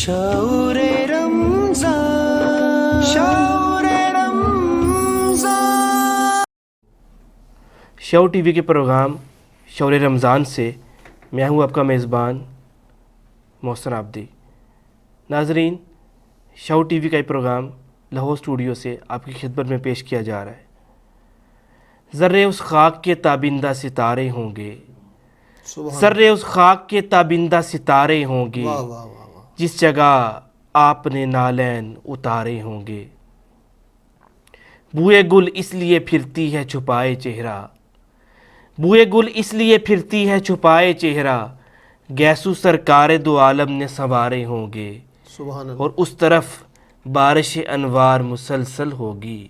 شعور رمضان، شعور رمضان۔ شعور ٹی وی کے پروگرام شعور رمضان سے میں ہوں آپ کا میزبان محسن عابدی۔ ناظرین، شعور ٹی وی کا یہ پروگرام لاہور اسٹوڈیو سے آپ کی خدمت میں پیش کیا جا رہا ہے۔ ذرے اس خاک کے تابندہ ستارے ہوں گے، ذرے اس خاک کے تابندہ ستارے ہوں گے، جس جگہ آپ نے نالین اتارے ہوں گے۔ بوئے گل اس لیے پھرتی ہے چھپائے چہرہ، بوئے گل اس لیے پھرتی ہے چھپائے چہرہ، گیسو سرکار دو عالم نے سنوارے ہوں گے، اور اس طرف بارش انوار مسلسل ہوگی،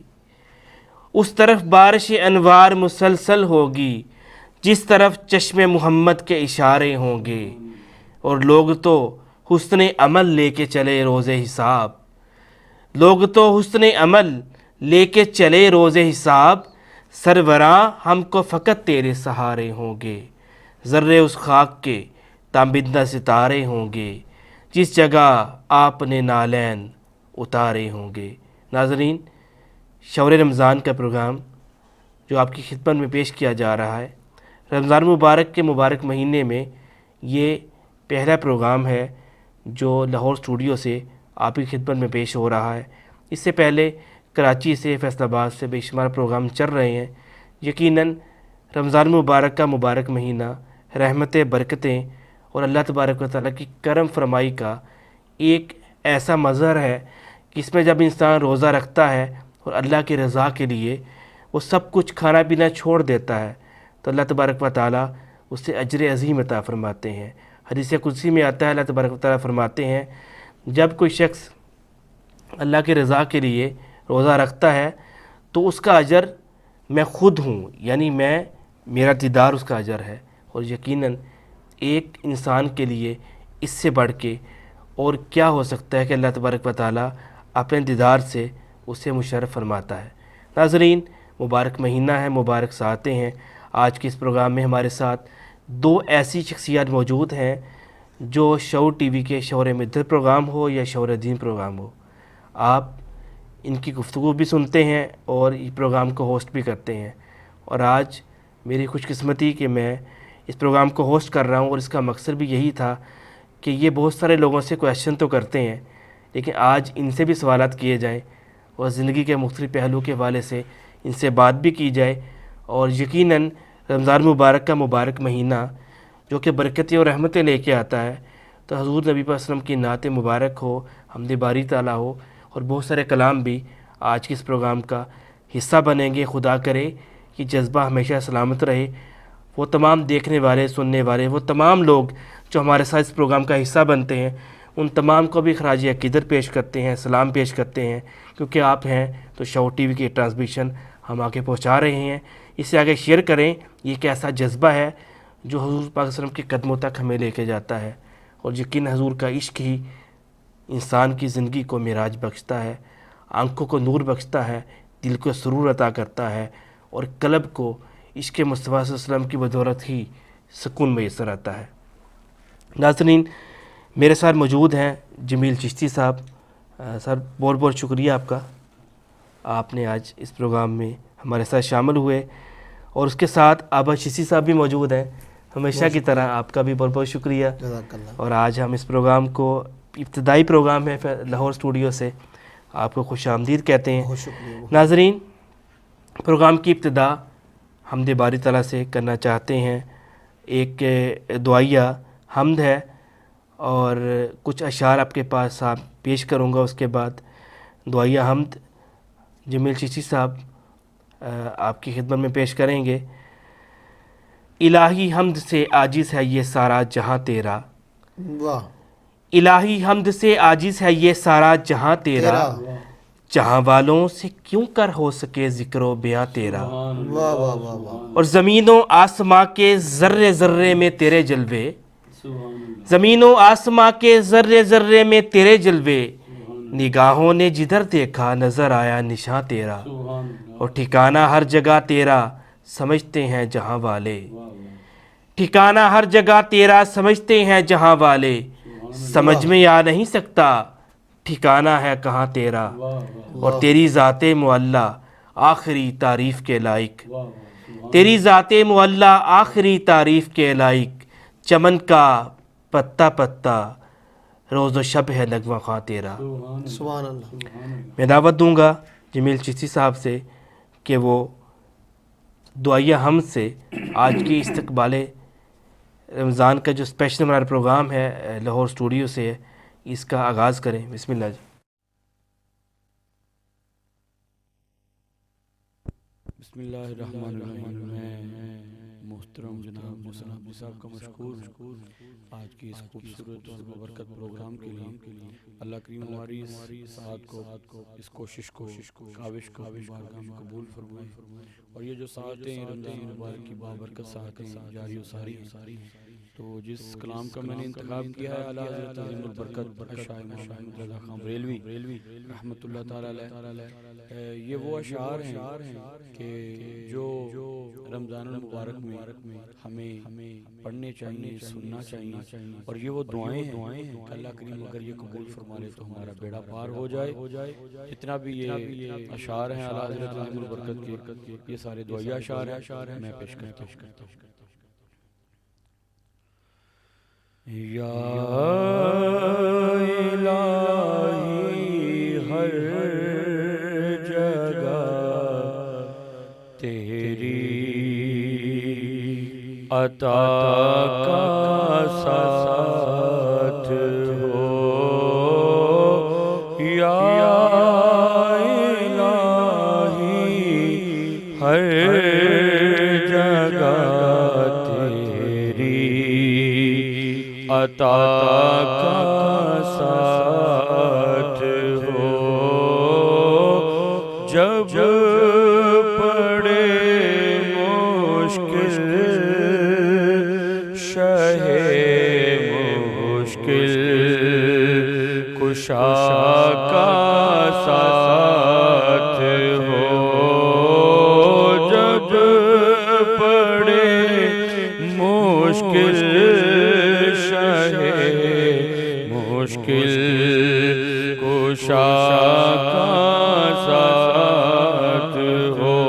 اس طرف بارش انوار مسلسل ہوگی، جس طرف چشم محمد کے اشارے ہوں گے، اور لوگ تو حسن عمل لے کے چلے روز حساب، لوگ تو حسن عمل لے کے چلے روز حساب، سربراہ ہم کو فقط تیرے سہارے ہوں گے، ذرے اس خاک کے تابندہ ستارے ہوں گے، جس جگہ آپ نے نالین اتارے ہوں گے۔ ناظرین، شعور رمضان کا پروگرام جو آپ کی خدمت میں پیش کیا جا رہا ہے، رمضان مبارک کے مبارک مہینے میں یہ پہلا پروگرام ہے جو لاہور اسٹوڈیو سے آپ کی خدمت میں پیش ہو رہا ہے۔ اس سے پہلے کراچی سے، فیصل آباد سے بے شمار پروگرام چل رہے ہیں۔ یقیناً رمضان مبارک کا مبارک مہینہ رحمتیں، برکتیں اور اللہ تبارک و تعالیٰ کی کرم فرمائی کا ایک ایسا مظہر ہے کہ اس میں جب انسان روزہ رکھتا ہے اور اللہ کی رضا کے لیے وہ سب کچھ کھانا پینا چھوڑ دیتا ہے تو اللہ تبارک و تعالیٰ اس سے اجر عظیم عطا فرماتے ہیں۔ حدیث قدسی میں آتا ہے، اللہ تبارک و تعالیٰ فرماتے ہیں جب کوئی شخص اللہ کی رضا کے لیے روزہ رکھتا ہے تو اس کا اجر میں خود ہوں، یعنی میرا دیدار اس کا اجر ہے۔ اور یقیناً ایک انسان کے لیے اس سے بڑھ کے اور کیا ہو سکتا ہے کہ اللہ تبارک و تعالیٰ اپنے دیدار سے اسے مشرف فرماتا ہے۔ ناظرین، مبارک مہینہ ہے، مبارک ساعتیں ہیں۔ آج کے اس پروگرام میں ہمارے ساتھ دو ایسی شخصیات موجود ہیں جو شعور ٹی وی کے شعور مدت پروگرام ہو یا شعور دین پروگرام ہو، آپ ان کی گفتگو بھی سنتے ہیں اور اس پروگرام کو ہوسٹ بھی کرتے ہیں۔ اور آج میری خوش قسمتی کہ میں اس پروگرام کو ہوسٹ کر رہا ہوں، اور اس کا مقصد بھی یہی تھا کہ یہ بہت سارے لوگوں سے کویشچن تو کرتے ہیں لیکن آج ان سے بھی سوالات کیے جائیں اور زندگی کے مختلف پہلو کے حوالے سے ان سے بات بھی کی جائے۔ اور یقیناً رمضان مبارک کا مبارک مہینہ جو کہ برکتیں اور رحمتیں لے کے آتا ہے، تو حضور نبی صلی اللہ علیہ وسلم کی نعت مبارک ہو، حمد باری تعالیٰ ہو، اور بہت سارے کلام بھی آج کے اس پروگرام کا حصہ بنیں گے۔ خدا کرے کہ جذبہ ہمیشہ سلامت رہے۔ وہ تمام دیکھنے والے، سننے والے، وہ تمام لوگ جو ہمارے ساتھ اس پروگرام کا حصہ بنتے ہیں، ان تمام کو بھی خراج عقیدت پیش کرتے ہیں، سلام پیش کرتے ہیں، کیونکہ آپ ہیں تو شعور ٹی وی کی ٹرانسمیشن ہم آگے پہنچا رہے ہیں۔ اسے آگے شیئر کریں۔ یہ ایک ایسا جذبہ ہے جو حضور پاک صلی اللہ علیہ وسلم کے قدموں تک ہمیں لے کے جاتا ہے، اور یقین حضور کا عشق ہی انسان کی زندگی کو معراج بخشتا ہے، آنکھوں کو نور بخشتا ہے، دل کو سرور عطا کرتا ہے، اور قلب کو عشق مصطفیٰ صلی اللہ علیہ وسلم کی بدولت ہی سکون میسر آتا ہے۔ ناظرین، میرے ساتھ موجود ہیں جمیل چشتی صاحب۔ سر، بہت بہت شکریہ آپ کا، آپ نے آج اس پروگرام میں ہمارے ساتھ شامل ہوئے، اور اس کے ساتھ آبا چشتی صاحب بھی موجود ہیں۔ ہمیشہ کی طرح آپ کا بھی بہت بہت شکریہ۔ اور آج ہم اس پروگرام کو، ابتدائی پروگرام ہے لاہور اسٹوڈیو سے، آپ کو خوش آمدید کہتے ہیں۔ ناظرین، پروگرام کی ابتدا حمد باری تعالیٰ سے کرنا چاہتے ہیں۔ ایک دعائیہ حمد ہے اور کچھ اشعار آپ کے پاس پیش کروں گا، اس کے بعد دعائیہ حمد جمیل چشتی صاحب آپ کی خدمت میں پیش کریں گے۔ الہی حمد سے عاجز ہے یہ سارا جہاں تیرا، الہی حمد سے عاجز ہے یہ سارا جہاں تیرا، جہاں والوں سے کیوں کر ہو سکے ذکر و بیاں تیرا، اور زمین و آسماں کے ذرے ذرے میں تیرے جلوے، زمین و آسماں کے ذرے ذرے میں تیرے جلوے، نگاہوں نے جدھر دیکھا نظر آیا نشاں تیرا، اور ٹھکانہ ہر جگہ تیرا سمجھتے ہیں جہاں والے، ٹھکانہ ہر جگہ تیرا سمجھتے ہیں جہاں والے، سمجھ میں آ نہیں سکتا ٹھکانہ ہے کہاں تیرا، اور تیری ذات معلی آخری تعریف کے لائق، تیری ذات معلی آخری تعریف کے لائق، چمن کا پتا پتا روز و شب ہے نغمہ خواں تیرا۔ سبحان اللہ۔ میں دعوت دوں گا جمیل چشتی صاحب سے کہ وہ دعائیہ ہم سے آج کی استقبال رمضان کا جو اسپیشل ہمارا پروگرام ہے لاہور اسٹوڈیو سے اس کا آغاز کریں۔ بسم اللہ جی۔ بسم اللہ الرحمن الرحیم۔ میں محترم جناب حسن حبی صاحب کا مشکور ہوں آج کی اس خوبصورت اور ببرکت پروگرام کے لیے۔ اللہ کریم ہماری اس ساتھ کو، اس کوشش کو، کاوش کو بارگاہ میں قبول فرمائے، اور یہ جو ساعتیں رمضان مبارک کی بابرکت ساعتیں جاری و ساری ہیں، تو جس کلام کا میں نے انتخاب کیا ہے اعلیٰ حضرت عظیم البرکت شاہ امام محمد رضا خان بریلوی رحمۃ اللہ تعالی علیہ، یہ وہ اشعار ہیں کہ جو رمضان المبارک میں ہمیں پڑھنے چاہیے، سننا چاہیے، اور یہ وہ دعائیں ہیں کہ اللہ کریم اگر یہ قبول فرما لے تو ہمارا بیڑا پار ہو جائے۔ جتنا بھی یہ اشعار ہیں اعلیٰ حضرت عظیم البرکت کے، یہ سارے دعائیہ اشعار ہیں، میں پیش کرتا ہوں۔ یا الہی ہر جگہ تیری عطا کا ساتھ ہو، یا الہی ہر جگہ تیری عطا کا ساتھ ہو، جب پڑے مشکل شہ مشکل کشا کا ساتھ ہو، جب پڑے مشکل مشکل کشا کا ساتھ ہو،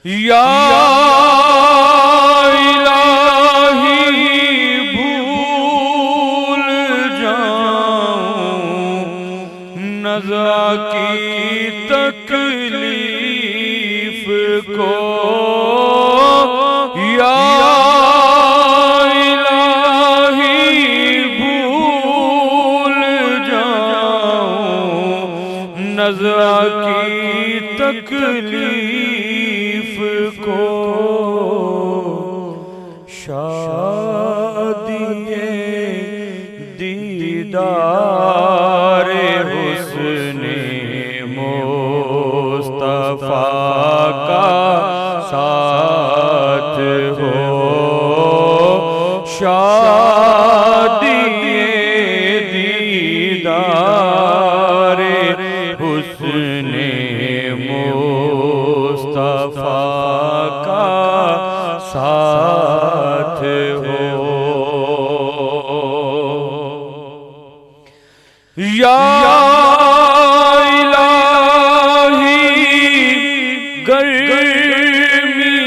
یا الہی بھول جاؤں نزا کی تکلیف کو، یا نزا کی تکلیف کو، شادی دیدار حسن مصطفیٰ کا ساتھ ہو، شادی دیدار حسن مصطفیٰ کا ساتھ ہو، یا الہی گرمی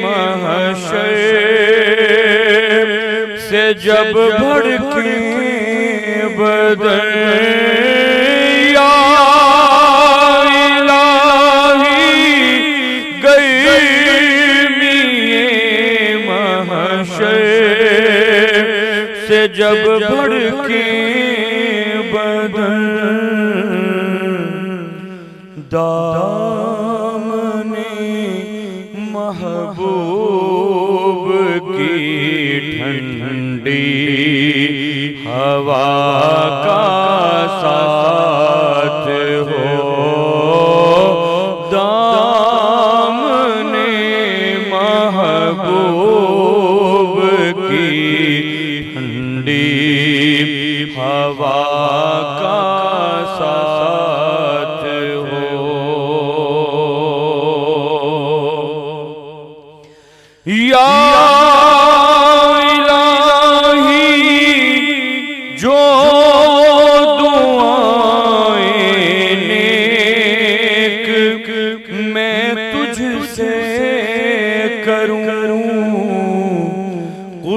محشر سے جب بھڑکے بدن، یا سے جب بھڑکے بدن، دامن محبوب کی ٹھنڈی ہوا کا ساتھ ہو، دامن محبوب کی ٹھنڈی ہوا کا ساتھ ہو، یا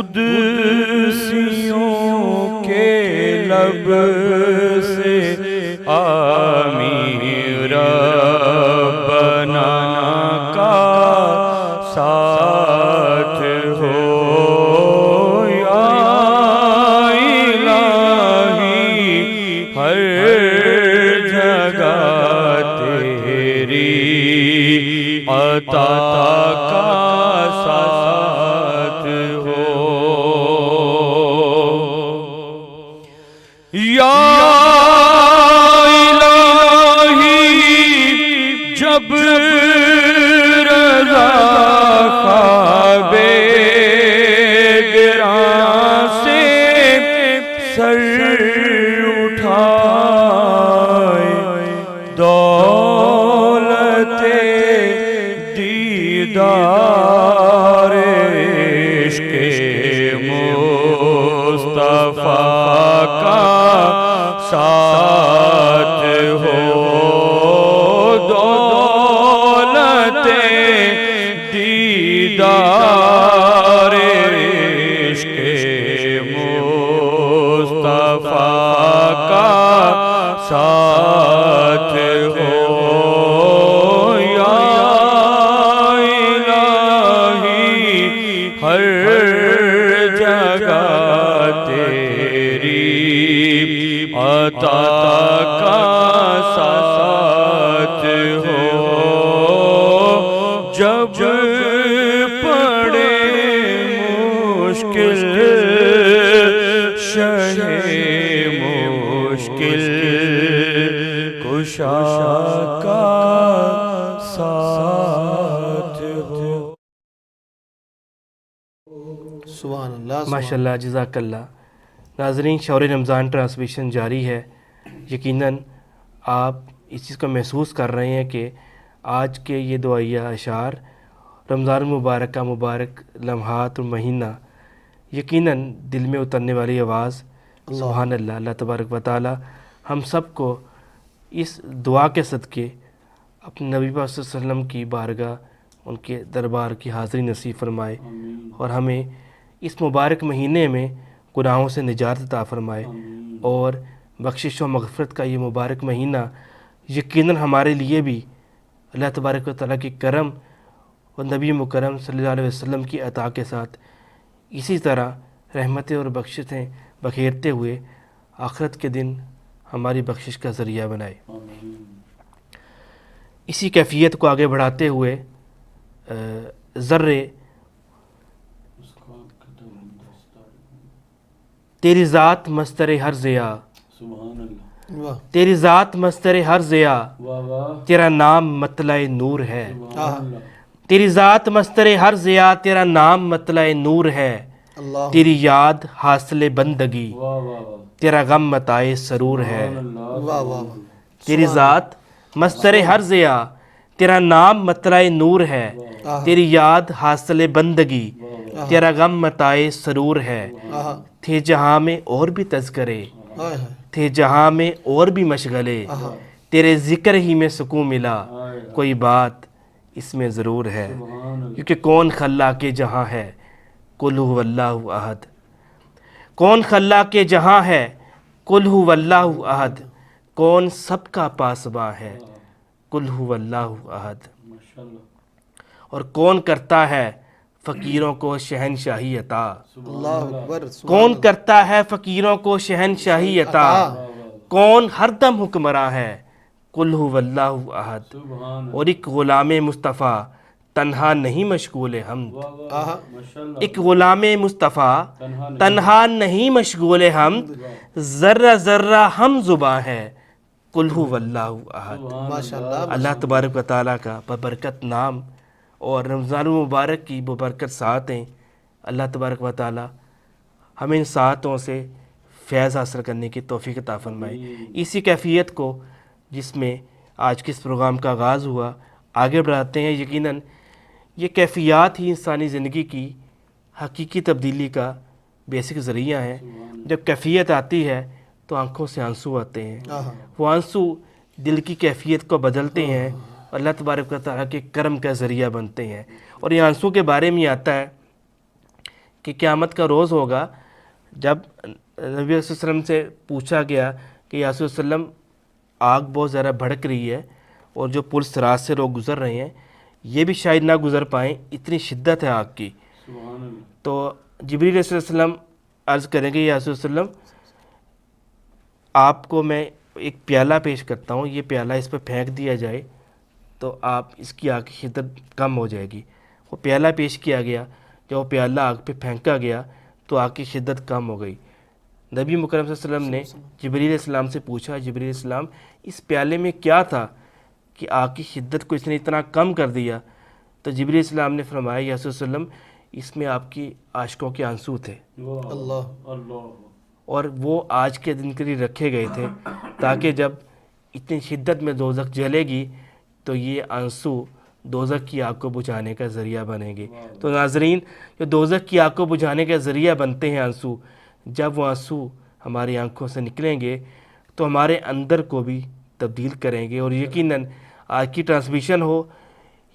قدسیوں کے لب سے آمین ربنا کا ساتھ ہو یا الہی ہر جگہ تیری عطا کا ساتھ ہو یا الہی جب رضا خواب گراں سے سر اٹھائے دولت دیدار عشق مصطفیٰ کا ساتھ ہو دولت دیدار عشق مصطفیٰ کا ساتھ ہو یا الہی ہر جگہ تیری عطا کا ساتھ ہو جب پڑے مشکل شہ مشکل کشا کا ساتھ ہو. سبحان اللہ ماشاءاللہ جزاک اللہ. ناظرین شور رمضان ٹرانسمیشن جاری ہے. یقیناً آپ اس چیز کو محسوس کر رہے ہیں کہ آج کے یہ دعائیہ اشعار رمضان المبارک کا مبارک لمحات اور مہینہ یقیناً دل میں اترنے والی آواز. سبحان اللہ. اللہ تبارک و تعالی ہم سب کو اس دعا کے صدقے اپنے نبی پاک صلی اللہ علیہ وسلم کی بارگاہ ان کے دربار کی حاضری نصیب فرمائے اور ہمیں اس مبارک مہینے میں گناہوں سے نجات عطا فرمائے اور بخشش و مغفرت کا یہ مبارک مہینہ یقیناً ہمارے لیے بھی اللہ تبارک و تعالیٰ کے کرم اور نبی مکرم صلی اللہ علیہ وسلم کی عطا کے ساتھ اسی طرح رحمتیں اور بخششیں بکھیرتے ہوئے آخرت کے دن ہماری بخشش کا ذریعہ بنائے. اسی کیفیت کو آگے بڑھاتے ہوئے ذرے تیری ذات مستر ہر ضیا تیری ذات مستر ہر ضیا تیرا نام مطلع نور ہے تیری ذات مستر ہر ضیا تیرا نام مطلع نور ہے تیری یاد حاصل بندگی تیرا غم متائے سرور ہے تیری ذات مستر ہر ضیا تیرا نام مطلع نور ہے تیری یاد حاصل بندگی تیرا غم متائے سرور ہے تھے جہاں میں اور بھی تذکرے تھے جہاں میں اور بھی مشغلے تیرے ذکر ہی میں سکون ملا کوئی بات اس میں ضرور ہے کیونکہ کون خلاق جہاں ہے قل هو اللہ احد کون خلاق جہاں ہے قل هو اللہ احد کون سب کا پاسباں ہے قل هو اللہ احد اور کون کرتا ہے فقیروں کو شہنشاہی عطا اللہ اکبر کون کرتا ہے فقیروں کو شہنشاہی عطا کون ہر دم حکمراں ہے قل هو اللہ احد اور ایک غلام مصطفیٰ تنہا نہیں مشغول حمد ایک غلام مصطفیٰ تنہا نہیں مشغول حمد ذرہ ذرہ ہم زباں ہے قل هو اللہ احد. ماشاءاللہ اللہ تبارک و تعالیٰ کا ببرکت نام اور رمضان المبارک کی ببرکت ساعتیں اللہ تبارک و تعالیٰ ہمیں ان ساعتوں سے فیض حاصل کرنے کی توفیق عطا فرمائے. اسی کیفیت کو جس میں آج کے اس پروگرام کا آغاز ہوا آگے بڑھاتے ہیں. یقیناً یہ کیفیات ہی انسانی زندگی کی حقیقی تبدیلی کا بیسک ذریعہ ہے. جب کیفیت آتی ہے تو آنکھوں سے آنسو آتے ہیں. وہ آنسو دل کی کیفیت کو بدلتے ہیں اللہ تبارک و تعالیٰ کے کرم کا ذریعہ بنتے ہیں. اور یہ آنسو کے بارے میں آتا ہے کہ قیامت کا روز ہوگا جب نبی صلی اللہ علیہ وسلم سے پوچھا گیا کہ یا رسول اللہ وسلم آگ بہت زیادہ بھڑک رہی ہے اور جو پل صراط سے لوگ گزر رہے ہیں یہ بھی شاید نہ گزر پائیں، اتنی شدت ہے آگ کی. تو جبریل علیہ السلام عرض کریں گے یا رسول اللہ وسلم آپ کو میں ایک پیالہ پیش کرتا ہوں، یہ پیالہ اس پہ پھینک دیا جائے تو آپ اس کی آگ کی شدت کم ہو جائے گی. وہ پیالہ پیش کیا گیا، جب وہ پیالہ آگ پہ پھینکا گیا تو آگ کی شدت کم ہو گئی. نبی مکرم صلی اللہ علیہ وسلم نے جبریل علیہ السلام سے پوچھا، جبریل علیہ السلام اس پیالے میں کیا تھا کہ آگ کی شدت کو اس نے اتنا کم کر دیا؟ تو جبریل علیہ السلام نے فرمایا یا رسول اللہ وسلم اس میں آپ کی عاشقوں کے آنسو تھے، اللہ اور وہ آج کے دن کے لیے رکھے گئے تھے تاکہ جب اتنی شدت میں دوزخ جلے گی تو یہ آنسو دوزخ کی آگ کو بجھانے کا ذریعہ بنیں گے. تو ناظرین، جو دوزخ کی آگ کو بجھانے کا ذریعہ بنتے ہیں آنسو، جب وہ آنسو ہماری آنکھوں سے نکلیں گے تو ہمارے اندر کو بھی تبدیل کریں گے. اور یقیناً آج کی ٹرانسمیشن ہو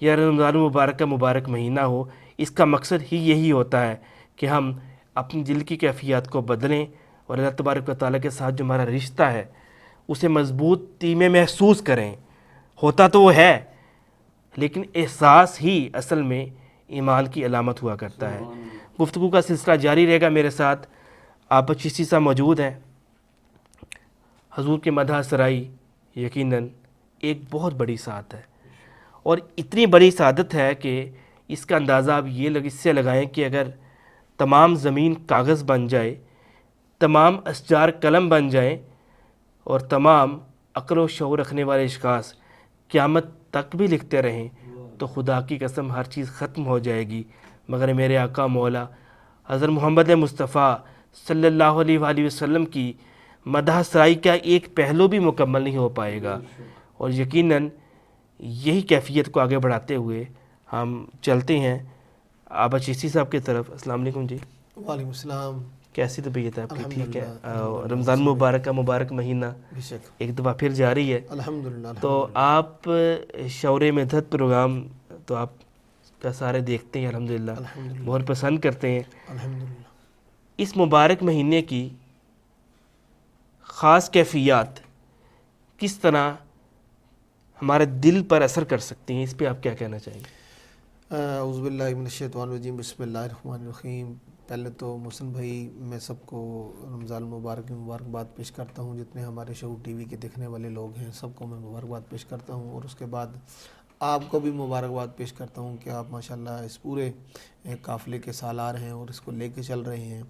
یا رمضان المبارک کا مبارک مہینہ ہو، اس کا مقصد ہی یہی ہوتا ہے کہ ہم اپنی دل کی کیفیات کو بدلیں اور اللہ تبارک و تعالیٰ کے ساتھ جو ہمارا رشتہ ہے اسے مضبوطی میں محسوس کریں. ہوتا تو وہ ہے لیکن احساس ہی اصل میں ایمان کی علامت ہوا کرتا ہے. گفتگو کا سلسلہ جاری رہے گا. میرے ساتھ آپ چشتی صاحب موجود ہیں. حضور کے مدح سرائی یقیناً ایک بہت بڑی سعادت ہے، اور اتنی بڑی سعادت ہے کہ اس کا اندازہ آپ اس سے لگائیں کہ اگر تمام زمین کاغذ بن جائے، تمام اشجار قلم بن جائیں اور تمام عقل و شعور رکھنے والے اشخاص قیامت تک بھی لکھتے رہیں تو خدا کی قسم ہر چیز ختم ہو جائے گی، مگر میرے آقا مولا حضرت محمد مصطفیٰ صلی اللہ علیہ وآلہ وسلم کی مدح سرائی کا ایک پہلو بھی مکمل نہیں ہو پائے گا. اور یقیناً یہی کیفیت کو آگے بڑھاتے ہوئے ہم چلتے ہیں آبا چشتی صاحب کی طرف. السلام علیکم جی. وعلیکم السلام. کیسی طبیعت ہے آپ کی؟ ٹھیک ہے. الحمدللہ. رمضان مبارک کا مبارک مہینہ بے شک. ایک دفعہ پھر جاری ہے. الحمدللہ. تو آپ شعور مدحت پروگرام تو آپ کا سارے دیکھتے ہیں الحمدللہ، الحمدللہ. بہت پسند کرتے ہیں. الحمدللہ. اس مبارک مہینے کی خاص کیفیات کس طرح ہمارے دل پر اثر کر سکتی ہیں، اس پہ آپ کیا کہنا چاہیں گے؟ اعوذ باللہ من الشیطان الرجیم. بسم اللہ الرحمن الرحیم. پہلے تو محسن بھائی میں سب کو رمضان المبارک کی مبارکباد پیش کرتا ہوں. جتنے ہمارے شعور ٹی وی کے دیکھنے والے لوگ ہیں سب کو میں مبارکباد پیش کرتا ہوں، اور اس کے بعد آپ کو بھی مبارکباد پیش کرتا ہوں کہ آپ ماشاءاللہ اس پورے قافلے کے سالار ہیں اور اس کو لے کے چل رہے ہیں.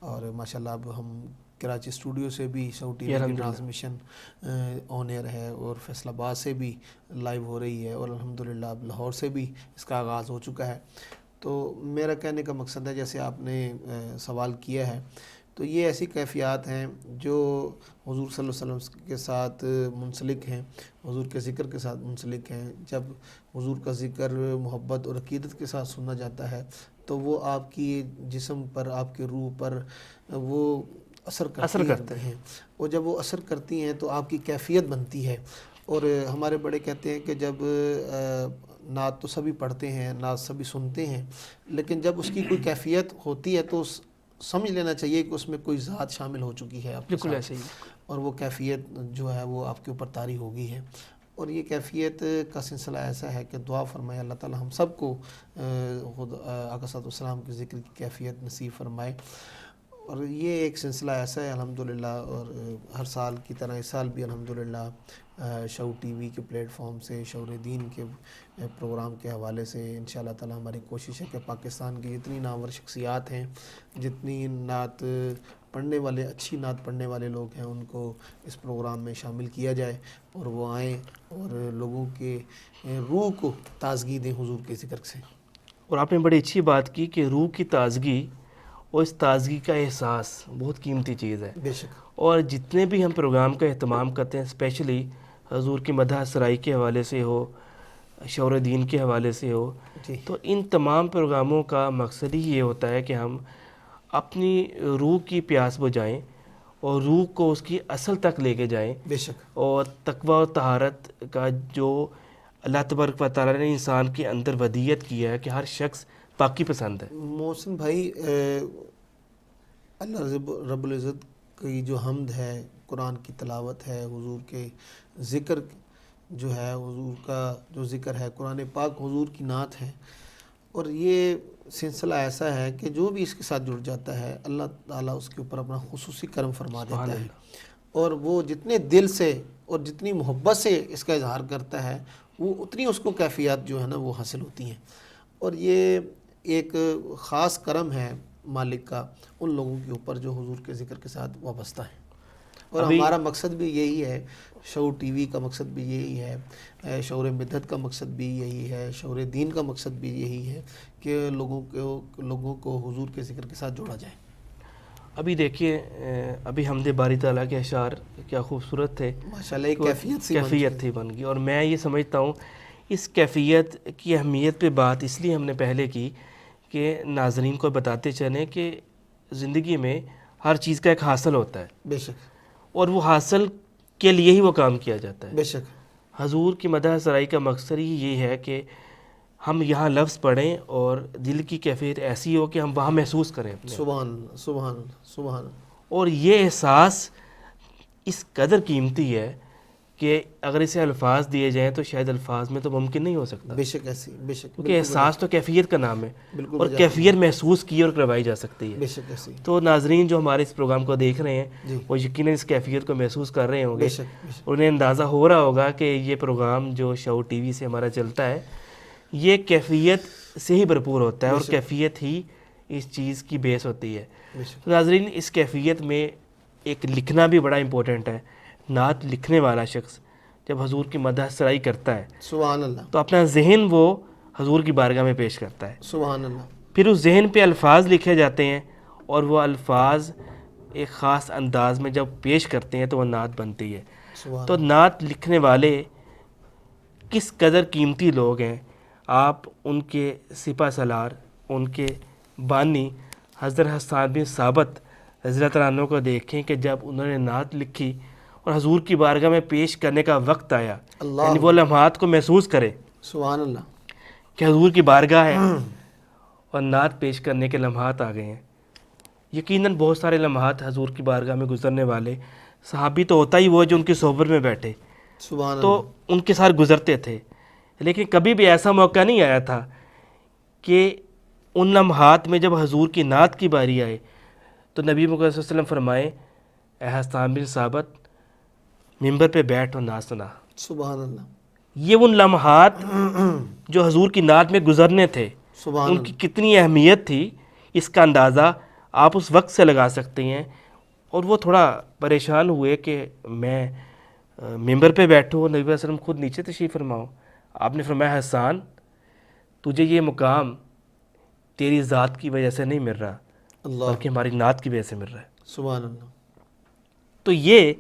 اور ماشاءاللہ اب ہم کراچی اسٹوڈیو سے بھی شعور ٹی وی کی ٹرانسمیشن آن ایئر ہے، اور فیصل آباد سے بھی لائیو ہو رہی ہے، اور الحمدللہ اب لاہور سے بھی اس کا آغاز ہو چکا ہے. تو میرا کہنے کا مقصد ہے، جیسے آپ نے سوال کیا ہے، تو یہ ایسی کیفیات ہیں جو حضور صلی اللہ علیہ وسلم کے ساتھ منسلک ہیں، حضور کے ذکر کے ساتھ منسلک ہیں. جب حضور کا ذکر محبت اور عقیدت کے ساتھ سننا جاتا ہے تو وہ آپ کی جسم پر، آپ کی روح پر وہ اثر کرتے ہیں، اور جب وہ اثر کرتی ہیں تو آپ کی کیفیت بنتی ہے. اور ہمارے بڑے کہتے ہیں کہ جب نعت تو سبھی پڑھتے ہیں، نعت سبھی سنتے ہیں، لیکن جب اس کی کوئی کیفیت ہوتی ہے تو سمجھ لینا چاہیے کہ اس میں کوئی ذات شامل ہو چکی ہے آپ کے بالکل ساتھ، ایسے ہی. اور وہ کیفیت جو ہے وہ آپ کے اوپر طاری ہو گئی ہے. اور یہ کیفیت کا سلسلہ ایسا ہے کہ دعا فرمائے اللہ تعالی ہم سب کو خود آقا صلی اللہ علیہ وسلم کے ذکر کی کیفیت نصیب فرمائے. اور یہ ایک سلسلہ ایسا ہے الحمدللہ، اور ہر سال کی طرح اس سال بھی الحمدللہ شعور ٹی وی کے پلیٹ فارم سے، شعور دین کے پروگرام کے حوالے سے انشاءاللہ تعالی ہماری کوشش ہے کہ پاکستان کی جتنی نامور شخصیات ہیں، جتنی نعت پڑھنے والے، اچھی نعت پڑھنے والے لوگ ہیں، ان کو اس پروگرام میں شامل کیا جائے اور وہ آئیں اور لوگوں کے روح کو تازگی دیں حضور کے ذکر سے. اور آپ نے بڑی اچھی بات کی کہ روح کی تازگی اور اس تازگی کا احساس بہت قیمتی چیز ہے. بے شک. اور جتنے بھی ہم پروگرام کا اہتمام کرتے ہیں، اسپیشلی حضور کی مدح سرائی کے حوالے سے ہو، شعور دین کے حوالے سے ہو، تو ان تمام پروگراموں کا مقصد ہی یہ ہوتا ہے کہ ہم اپنی روح کی پیاس بجھائیں اور روح کو اس کی اصل تک لے کے جائیں. بے شک. اور تقوی و طہارت کا جو اللہ تبارک و تعالیٰ نے انسان کے اندر ودیت کیا ہے کہ ہر شخص پاکی پسند ہے. محسن بھائی، اللہ رب العزت کی جو حمد ہے، قرآن کی تلاوت ہے، حضور کے ذکر جو ہے، حضور کا جو ذکر ہے، قرآن پاک حضور کی نعت ہے، اور یہ سلسلہ ایسا ہے کہ جو بھی اس کے ساتھ جڑ جاتا ہے اللہ تعالیٰ اس کے اوپر اپنا خصوصی کرم فرما دیتا ہے، اور وہ جتنے دل سے اور جتنی محبت سے اس کا اظہار کرتا ہے وہ اتنی اس کو کیفیات جو ہے نا وہ حاصل ہوتی ہیں. اور یہ ایک خاص کرم ہے مالک کا ان لوگوں کے اوپر جو حضور کے ذکر کے ساتھ وابستہ ہیں. اور ہمارا مقصد بھی یہی ہے، شعور ٹی وی کا مقصد بھی یہی ہے، شعور بدعت کا مقصد بھی یہی ہے، شعور دین کا مقصد بھی یہی ہے کہ لوگوں کو حضور کے ذکر کے ساتھ جوڑا جائے. ابھی دیکھیے، ابھی حمد باری تعالیٰ کے اشعار کیا خوبصورت تھے، ماشاءاللہ ایک کیفیت تھی بن گئی. اور میں یہ سمجھتا ہوں اس کیفیت کی اہمیت پہ بات اس لیے ہم نے پہلے کی کہ ناظرین کو بتاتے چلیں کہ زندگی میں ہر چیز کا ایک حاصل ہوتا ہے، بے شک، اور اور وہ حاصل کے لیے ہی وہ کام کیا جاتا ہے. بے شک حضور کی مدح سرائی کا مقصد ہی یہ ہے کہ ہم یہاں لفظ پڑھیں اور دل کی کیفیت ایسی ہو کہ ہم وہاں محسوس کریں اپنے. سبحان سبحان سبحان. اور یہ احساس اس قدر قیمتی ہے کہ اگر اسے الفاظ دیے جائیں تو شاید الفاظ میں تو ممکن نہیں ہو سکتا، بے شک ایسی، بے شک، کیونکہ احساس تو کیفیت کا نام ہے، بالکل اور کیفیت محسوس کی اور کروائی جا سکتی بے ہے. شک ایسی. تو ناظرین جو ہمارے اس پروگرام کو دیکھ رہے جی. ہیں وہ یقیناً اس کیفیت کو محسوس کر رہے ہوں گے. بے شک، بے شک. انہیں اندازہ ہو رہا ہوگا کہ یہ پروگرام جو شعور ٹی وی سے ہمارا چلتا ہے یہ کیفیت سے ہی بھرپور ہوتا ہے، اور کیفیت ہی اس چیز کی بیس ہوتی ہے. بے شک. تو ناظرین اس کیفیت میں ایک لکھنا بھی بڑا امپورٹنٹ ہے. نعت لکھنے والا شخص جب حضور کی مدح سرائی کرتا ہے سبحان اللہ، تو اپنا ذہن وہ حضور کی بارگاہ میں پیش کرتا ہے. سبحان اللہ. پھر اس ذہن پہ الفاظ لکھے جاتے ہیں، اور وہ الفاظ ایک خاص انداز میں جب پیش کرتے ہیں تو وہ نعت بنتی ہے. سبحان تو نعت لکھنے والے کس قدر قیمتی لوگ ہیں. آپ ان کے سپہ سالار، ان کے بانی حضرت حسان بن ثابت رضی اللہ تعالیٰ عنہ کو دیکھیں کہ جب انہوں نے نعت لکھی اور حضور کی بارگاہ میں پیش کرنے کا وقت آیا، اللہ، یعنی وہ لمحات کو محسوس کرے سبحان اللہ. کہ حضور کی بارگاہ ہے اور نعت پیش کرنے کے لمحات آ گئے ہیں. یقیناً بہت سارے لمحات حضور کی بارگاہ میں گزرنے والے صحابی تو ہوتا ہی وہ جو ان کی صحبت میں بیٹھے سبحان تو اللہ. ان کے ساتھ گزرتے تھے، لیکن کبھی بھی ایسا موقع نہیں آیا تھا کہ ان لمحات میں جب حضور کی نعت کی باری آئے تو نبی مکرم صلی اللہ علیہ وسلم فرمائے اے حسان بن ثابت ممبر پہ بیٹھ اور نعت سنا. سبحان اللہ. یہ ان لمحات جو حضور کی نعت میں گزرنے تھے سبحان ان کی کتنی اہمیت تھی، اس کا اندازہ آپ اس وقت سے لگا سکتے ہیں. اور وہ تھوڑا پریشان ہوئے کہ میں ممبر پہ بیٹھوں، نبی علیہ وسلم خود نیچے تشریف فرماؤ. آپ نے فرمایا حسان تجھے یہ مقام تیری ذات کی وجہ سے نہیں مل رہا اللہ. بلکہ ہماری نعت کی وجہ سے مل رہا ہے. سبحان اللہ. تو یہ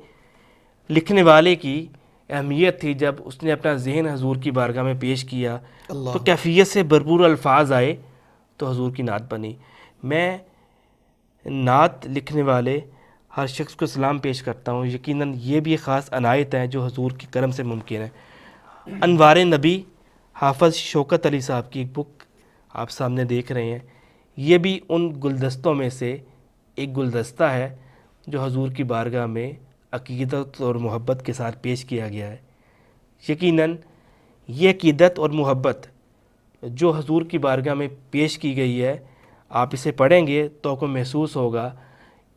لکھنے والے کی اہمیت تھی. جب اس نے اپنا ذہن حضور کی بارگاہ میں پیش کیا اللہ. تو کیفیت سے بھرپور الفاظ آئے تو حضور کی نعت بنی. میں نعت لکھنے والے ہر شخص کو سلام پیش کرتا ہوں. یقیناً یہ بھی ایک خاص عنایت ہے جو حضور کے کرم سے ممکن ہے. انوار نبی حافظ شوکت علی صاحب کی ایک بک آپ سامنے دیکھ رہے ہیں. یہ بھی ان گلدستوں میں سے ایک گلدستہ ہے جو حضور کی بارگاہ میں عقیدت اور محبت کے ساتھ پیش کیا گیا ہے. یقیناً یہ عقیدت اور محبت جو حضور کی بارگاہ میں پیش کی گئی ہے، آپ اسے پڑھیں گے تو آپ کو محسوس ہوگا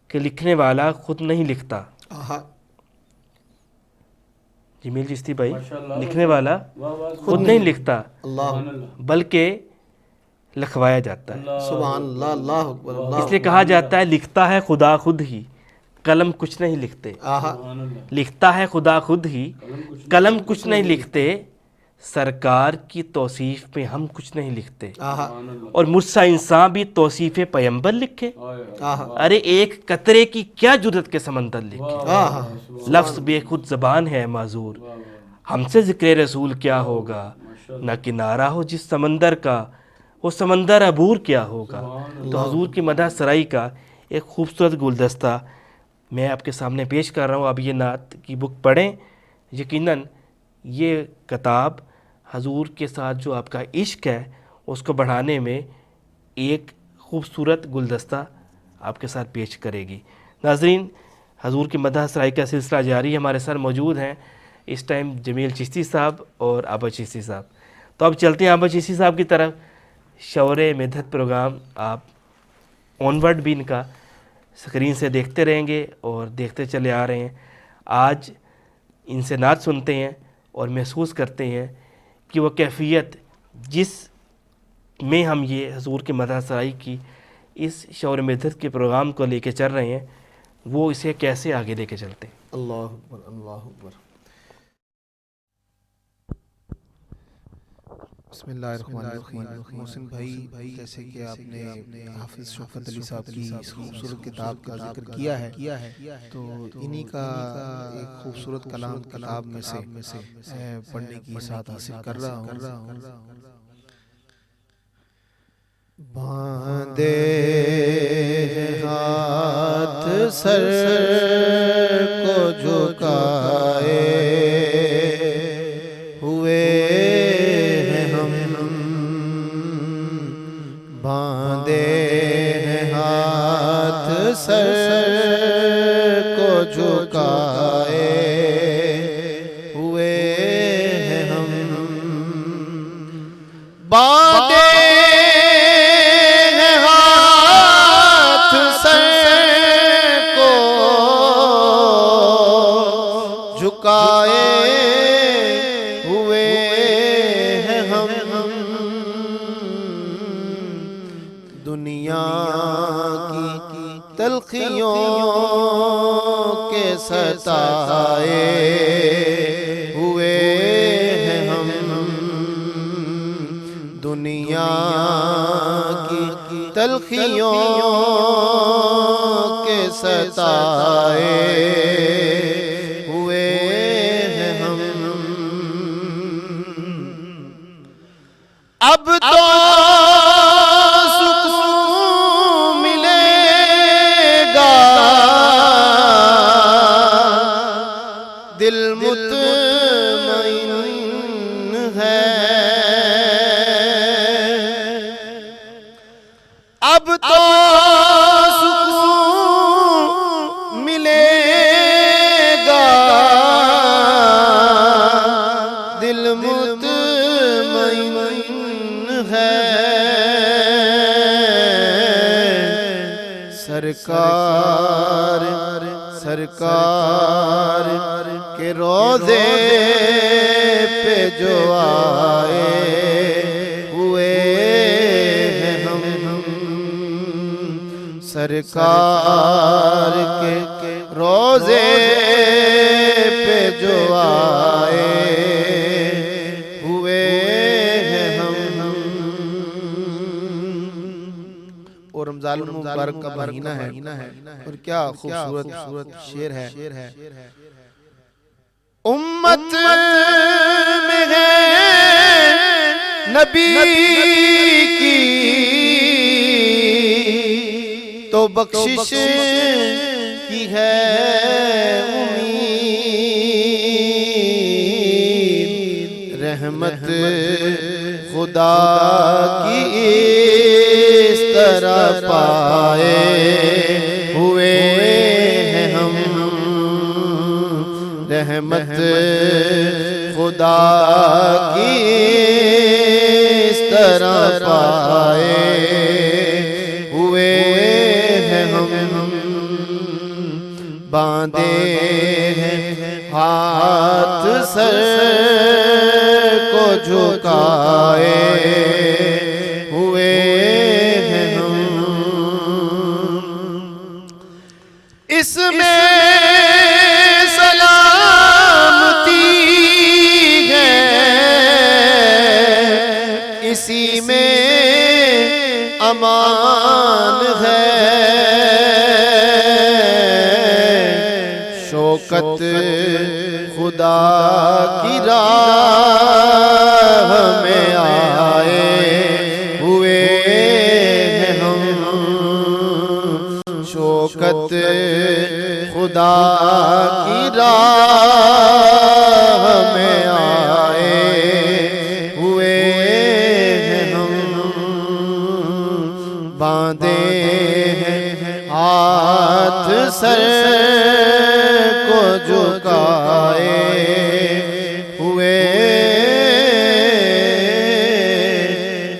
کہ لکھنے والا خود نہیں لکھتا. آہا. جمیل چشتی بھائی، لکھنے والا خود نہیں لکھتا اللہ. بلکہ لکھوایا جاتا ہے. سبحان اللہ. اللہ اکبر. اللہ. اس لیے کہا جاتا ہے لکھتا ہے خدا خود ہی، قلم کچھ نہیں لکھتے. آہا. لکھتا ہے خدا خود ہی، قلم کچھ نہیں لکھتے. سرکار کی توصیف میں ہم کچھ نہیں لکھتے. آہا. اور مجھ سا انسان بھی توصیف پیمبر لکھے. آہا. ارے ایک قطرے کی کیا جرت کے سمندر لکھے. آہا. لفظ بے خود زبان ہے معذور، ہم سے ذکر رسول کیا ہوگا. نہ کنارہ ہو جس سمندر کا، وہ سمندر عبور کیا ہوگا. تو حضور کی مدح سرائی کا ایک خوبصورت گلدستہ میں آپ کے سامنے پیش کر رہا ہوں. آپ یہ نعت کی بک پڑھیں. یقیناً یہ کتاب حضور کے ساتھ جو آپ کا عشق ہے اس کو بڑھانے میں ایک خوبصورت گلدستہ آپ کے ساتھ پیش کرے گی۔ ناظرین، حضور کی مدح سرائی کا سلسلہ جاری ہے، ہمارے ساتھ موجود ہیں اس ٹائم جمیل چشتی صاحب اور آبا چشتی صاحب۔ تو اب چلتے ہیں آبا چشتی صاحب کی طرف۔ شور مدحت پروگرام آپ آن ورڈ بھی ان کا اسکرین سے دیکھتے رہیں گے اور دیکھتے چلے آ رہے ہیں۔ آج ان سے نعت سنتے ہیں اور محسوس کرتے ہیں کہ وہ کیفیت جس میں ہم یہ حضور کی مدح سرائی کی اس شور مدحت کے پروگرام کو لے کے چل رہے ہیں، وہ اسے کیسے آگے لے کے چلتے ہیں۔ اللہ اکبر، اللہ اکبر۔ بسم اللہ الرحمن الرحیم۔ محسن بھائی، جیسے کہ آپ نے حافظ شوکت علی صاحب کی اس خوبصورت کتاب کا ذکر کیا ہے، تو انہی کا ایک خوبصورت کلام کتاب میں سے پڑھنے کی ساتھ حاصل کر رہا ہوں۔ باندھے ہاتھ سر کو جھکائے ہوئے ہیں ہم، باندھے ہاتھ سر کو جھکائے ہوئے ہیں ہم، باندھے جھکائے ہوئے ہیں ہم، دنیا کی تلخیوں کے ستائے ہوئے ہیں ہم، دنیا کی تلخیوں کے ستائے اب تو سکون ملے گا، دل مطمئن ہے، اب تو سکون ملے گا، دل مطمئن ہے، سرکار کے روضے پہ جو آئے ہوئے ہیں ہم، سرکار کے روضے پہ جو آئے ہوئے ہیں ہم، اور رمضان المبارک کا مہینہ ہے اور کیا خوبصورت شعر ہے۔ امت میں ہے نبی کی تو بخشش کی ہے امید، رحمت خدا کی اس طرح پائے ہوئے ہیں ہم، رحمت خدا کی اس طرح پائے ہوئے ہیں ہم، باندھے ہیں ہاتھ سر کو جھکائے ہوئے ہیں ہم، اس میں سلامتی ہے، اسی میں امان ہے، شوکت خدا کی راہ میں آئے ہوئے ہیں ہم، شوکت خدا کی راہ میں آئے ہوئے ہیں ہم، ہیں ہاتھ سر کو جھکائے ہوئے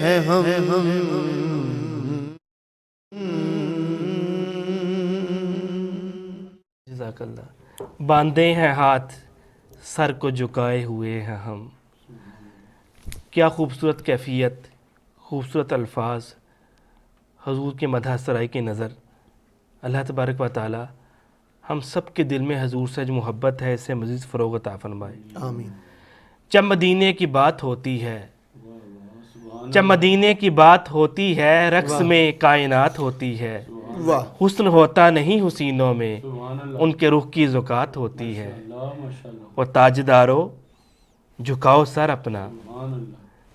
ہیں ہم جزاک اللہ. باندھے ہیں ہاتھ سر کو جھکائے ہوئے ہیں ہم. کیا خوبصورت کیفیت، خوبصورت الفاظ، حضور کے مدح سرائی کی نظر. اللہ تبارک و تعالی ہم سب کے دل میں حضور سے جو محبت ہے اسے مزید فروغ عطا فرمائے. آمین. جب مدینے کی بات ہوتی ہے، جب مدینے کی بات ہوتی ہے، رقص میں کائنات ہوتی ہے. واہ حسن ہوتا نہیں حسینوں میں، ان کے رخ کی زکات ہوتی ہے. اور تاجدارو جھکاؤ سر اپنا،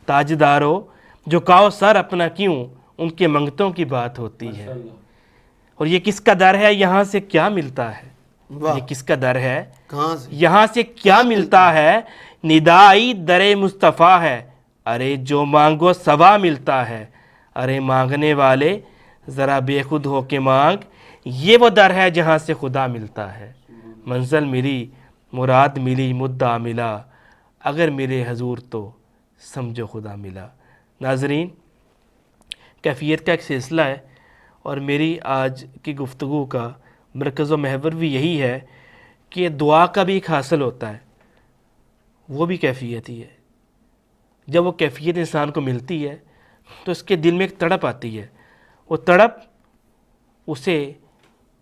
تاجدارو جھکاؤ سر اپنا، کیوں ان کے منگتوں کی بات ہوتی ہے. اور یہ کس کا در ہے، یہاں سے کیا ملتا ہے. واہ یہ کس کا در ہے، کہاں سے یہاں سے کیا ملتا ہے. ندائی در مصطفیٰ ہے، ارے جو مانگو سوا ملتا ہے. ارے مانگنے والے ذرا بے خود ہو کے مانگ، یہ وہ در ہے جہاں سے خدا ملتا ہے. منزل ملی مراد ملی مدعا ملا، اگر میرے حضور تو سمجھو خدا ملا. ناظرین، کیفیت کا ایک سلسلہ ہے اور میری آج کی گفتگو کا مرکز و محور بھی یہی ہے کہ دعا کا بھی ایک حاصل ہوتا ہے، وہ بھی کیفیت ہی ہے. جب وہ کیفیت انسان کو ملتی ہے تو اس کے دل میں ایک تڑپ آتی ہے. وہ تڑپ اسے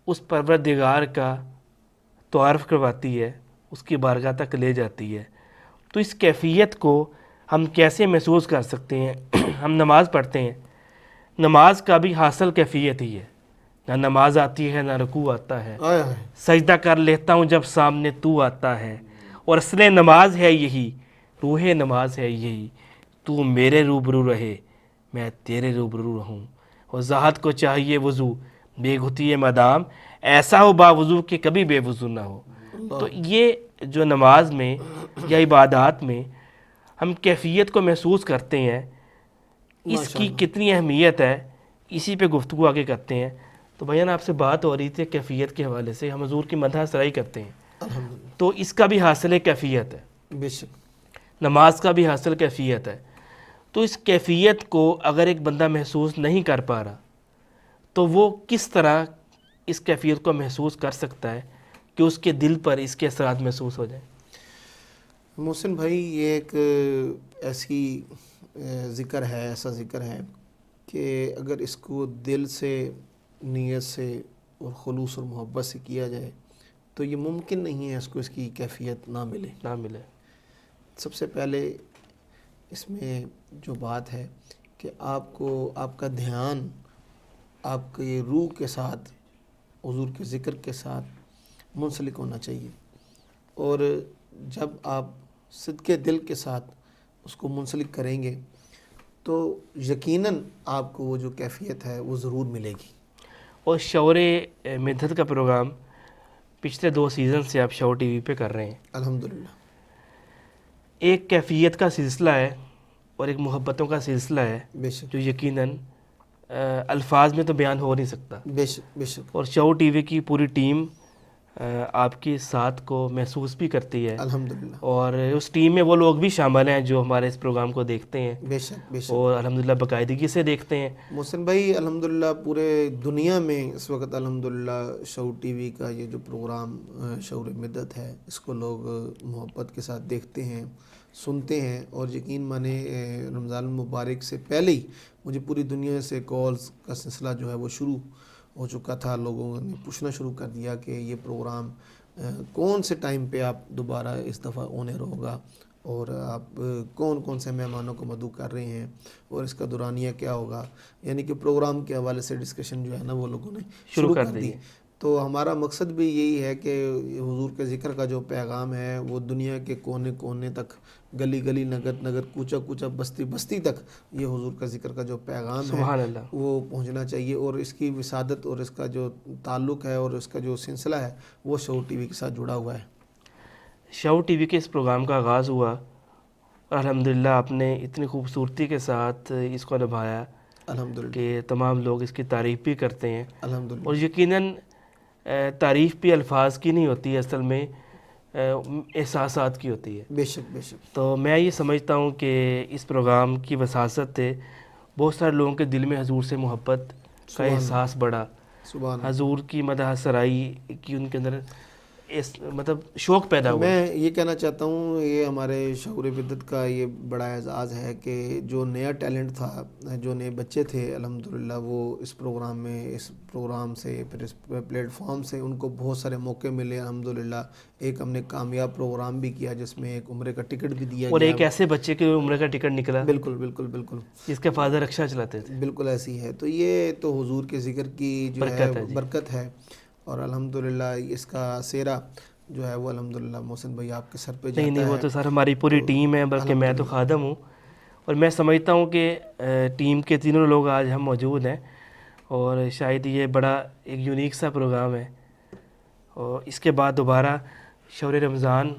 اس پروردگار کا تعارف کرواتی ہے، اس کی بارگاہ تک لے جاتی ہے. تو اس کیفیت کو ہم کیسے محسوس کر سکتے ہیں؟ ہم نماز پڑھتے ہیں، نماز کا بھی حاصل کیفیت ہی ہے. نہ نماز آتی ہے نہ رکوع آتا ہے، آئے آئے سجدہ کر لیتا ہوں جب سامنے تو آتا ہے. اور اصل نماز ہے یہی، روح نماز ہے یہی، تو میرے روبرو رہے میں تیرے روبرو رہوں. اور ذات کو چاہیے وضو بے گھتی مدام، ایسا ہو با وضو کہ کبھی بے وضو نہ ہو. تو یہ جو نماز میں یا عبادات میں ہم کیفیت کو محسوس کرتے ہیں، اس کی کتنی اہمیت ہے، اسی پہ گفتگو آگے کرتے ہیں. تو بھائیان آپ سے بات ہو رہی تھی کیفیت کے حوالے سے، ہم حضور کی مدح سرائی کرتے ہیں الحمدللہ. تو اس کا بھی حاصل کیفیت ہے، بے شک. نماز کا بھی حاصل کیفیت ہے. تو اس کیفیت کو اگر ایک بندہ محسوس نہیں کر پا رہا تو وہ کس طرح اس کیفیت کو محسوس کر سکتا ہے کہ اس کے دل پر اس کے اثرات محسوس ہو جائیں؟ محسن بھائی، یہ ایک ایسی ذکر ہے، ایسا ذکر ہے کہ اگر اس کو دل سے، نیت سے اور خلوص اور محبت سے کیا جائے تو یہ ممکن نہیں ہے اس کی کیفیت نہ ملے. نہ ملے. سب سے پہلے اس میں جو بات ہے کہ آپ کو آپ کا دھیان آپ کے روح کے ساتھ، حضور کے ذکر کے ساتھ منسلک ہونا چاہیے. اور جب آپ صدقے دل کے ساتھ اس کو منسلک کریں گے تو یقیناً آپ کو وہ جو کیفیت ہے وہ ضرور ملے گی. اور شعور مدحت کا پروگرام پچھلے 2 سیزن سے آپ شعور ٹی وی پہ کر رہے ہیں. الحمدللہ. ایک کیفیت کا سلسلہ ہے اور ایک محبتوں کا سلسلہ ہے بے شک جو یقیناً الفاظ میں تو بیان ہو نہیں سکتا. بے شک بے شک. اور شعور ٹی وی کی پوری ٹیم آپ کی ساتھ کو محسوس بھی کرتی ہے، الحمدللہ. اور اس ٹیم میں وہ لوگ بھی شامل ہیں جو ہمارے اس پروگرام کو دیکھتے ہیں بے شک بے شک. اور الحمدللہ باقاعدگی سے دیکھتے ہیں. محسن بھائی، الحمدللہ پورے دنیا میں اس وقت الحمدللہ شعور ٹی وی کا یہ جو پروگرام شعور مدت ہے اس کو لوگ محبت کے ساتھ دیکھتے ہیں، سنتے ہیں. اور یقین مانے رمضان المبارک سے پہلے ہی مجھے پوری دنیا سے کالز کا سلسلہ جو ہے وہ شروع ہو چکا تھا. لوگوں نے پوچھنا شروع کر دیا کہ یہ پروگرام کون سے ٹائم پہ آپ دوبارہ اس دفعہ آن ایئر ہوگا، اور آپ کون کون سے مہمانوں کو مدعو کر رہے ہیں، اور اس کا دورانیہ کیا ہوگا. یعنی کہ پروگرام کے حوالے سے ڈسکشن جو ہے نا وہ لوگوں نے شروع کر دی. تو ہمارا مقصد بھی یہی ہے کہ حضور کے ذکر کا جو پیغام ہے وہ دنیا کے کونے کونے تک، گلی گلی، نگر نگر، کوچہ کوچہ، بستی بستی تک یہ حضور کا ذکر کا جو پیغام سبحان ہے اللہ وہ پہنچنا چاہیے. اور اس کی وسادت اور اس کا جو تعلق ہے اور اس کا جو سلسلہ ہے وہ شعور ٹی وی کے ساتھ جڑا ہوا ہے. شعور ٹی وی کے اس پروگرام کا آغاز ہوا، الحمدللہ آپ نے اتنی خوبصورتی کے ساتھ اس کو نبھایا الحمدللہ کہ تمام لوگ اس کی تعریف بھی کرتے ہیں، الحمدللہ اور یقیناً تعریف بھی الفاظ کی نہیں ہوتی، اصل میں احساسات کی ہوتی ہے۔ بے شک بے شک تو میں یہ سمجھتا ہوں کہ اس پروگرام کی وساست سے بہت سارے لوگوں کے دل میں حضور سے محبت کا سبحان احساس بڑھا، سبحان اللہ۔ حضور کی مدح سرائی کی ان کے اندر مطلب شوق پیدا ہوا۔ میں یہ کہنا چاہتا ہوں، یہ ہمارے شعور بدت کا یہ بڑا اعزاز ہے کہ جو نیا ٹیلنٹ تھا، جو نئے بچے تھے، الحمدللہ وہ اس پروگرام میں، اس پروگرام سے، پھر اس پلیٹ فارم سے ان کو بہت سارے موقع ملے الحمدللہ۔ ایک ہم نے کامیاب پروگرام بھی کیا جس میں ایک عمرے کا ٹکٹ بھی دیا اور گیا۔ ایک ایسے بچے کے عمرے کا ٹکٹ نکلا بالکل بالکل بالکل جس کے فادر رکشا چلاتے تھے۔ بالکل ایسی ہے۔ تو یہ تو حضور کے ذکر کی جو برکت ہے ہے جی۔ برکت ہے، اور الحمدللہ اس کا سیرا جو ہے وہ الحمدللہ محسن بھائی آپ کے سر پہ جاتا ہے۔ نہیں وہ تو سر ہماری پوری ٹیم ہے، بلکہ میں تو خادم ہوں، اور میں سمجھتا ہوں کہ ٹیم کے تینوں لوگ آج ہم موجود ہیں، اور شاید یہ بڑا ایک یونیک سا پروگرام ہے۔ اور اس کے بعد دوبارہ شور رمضان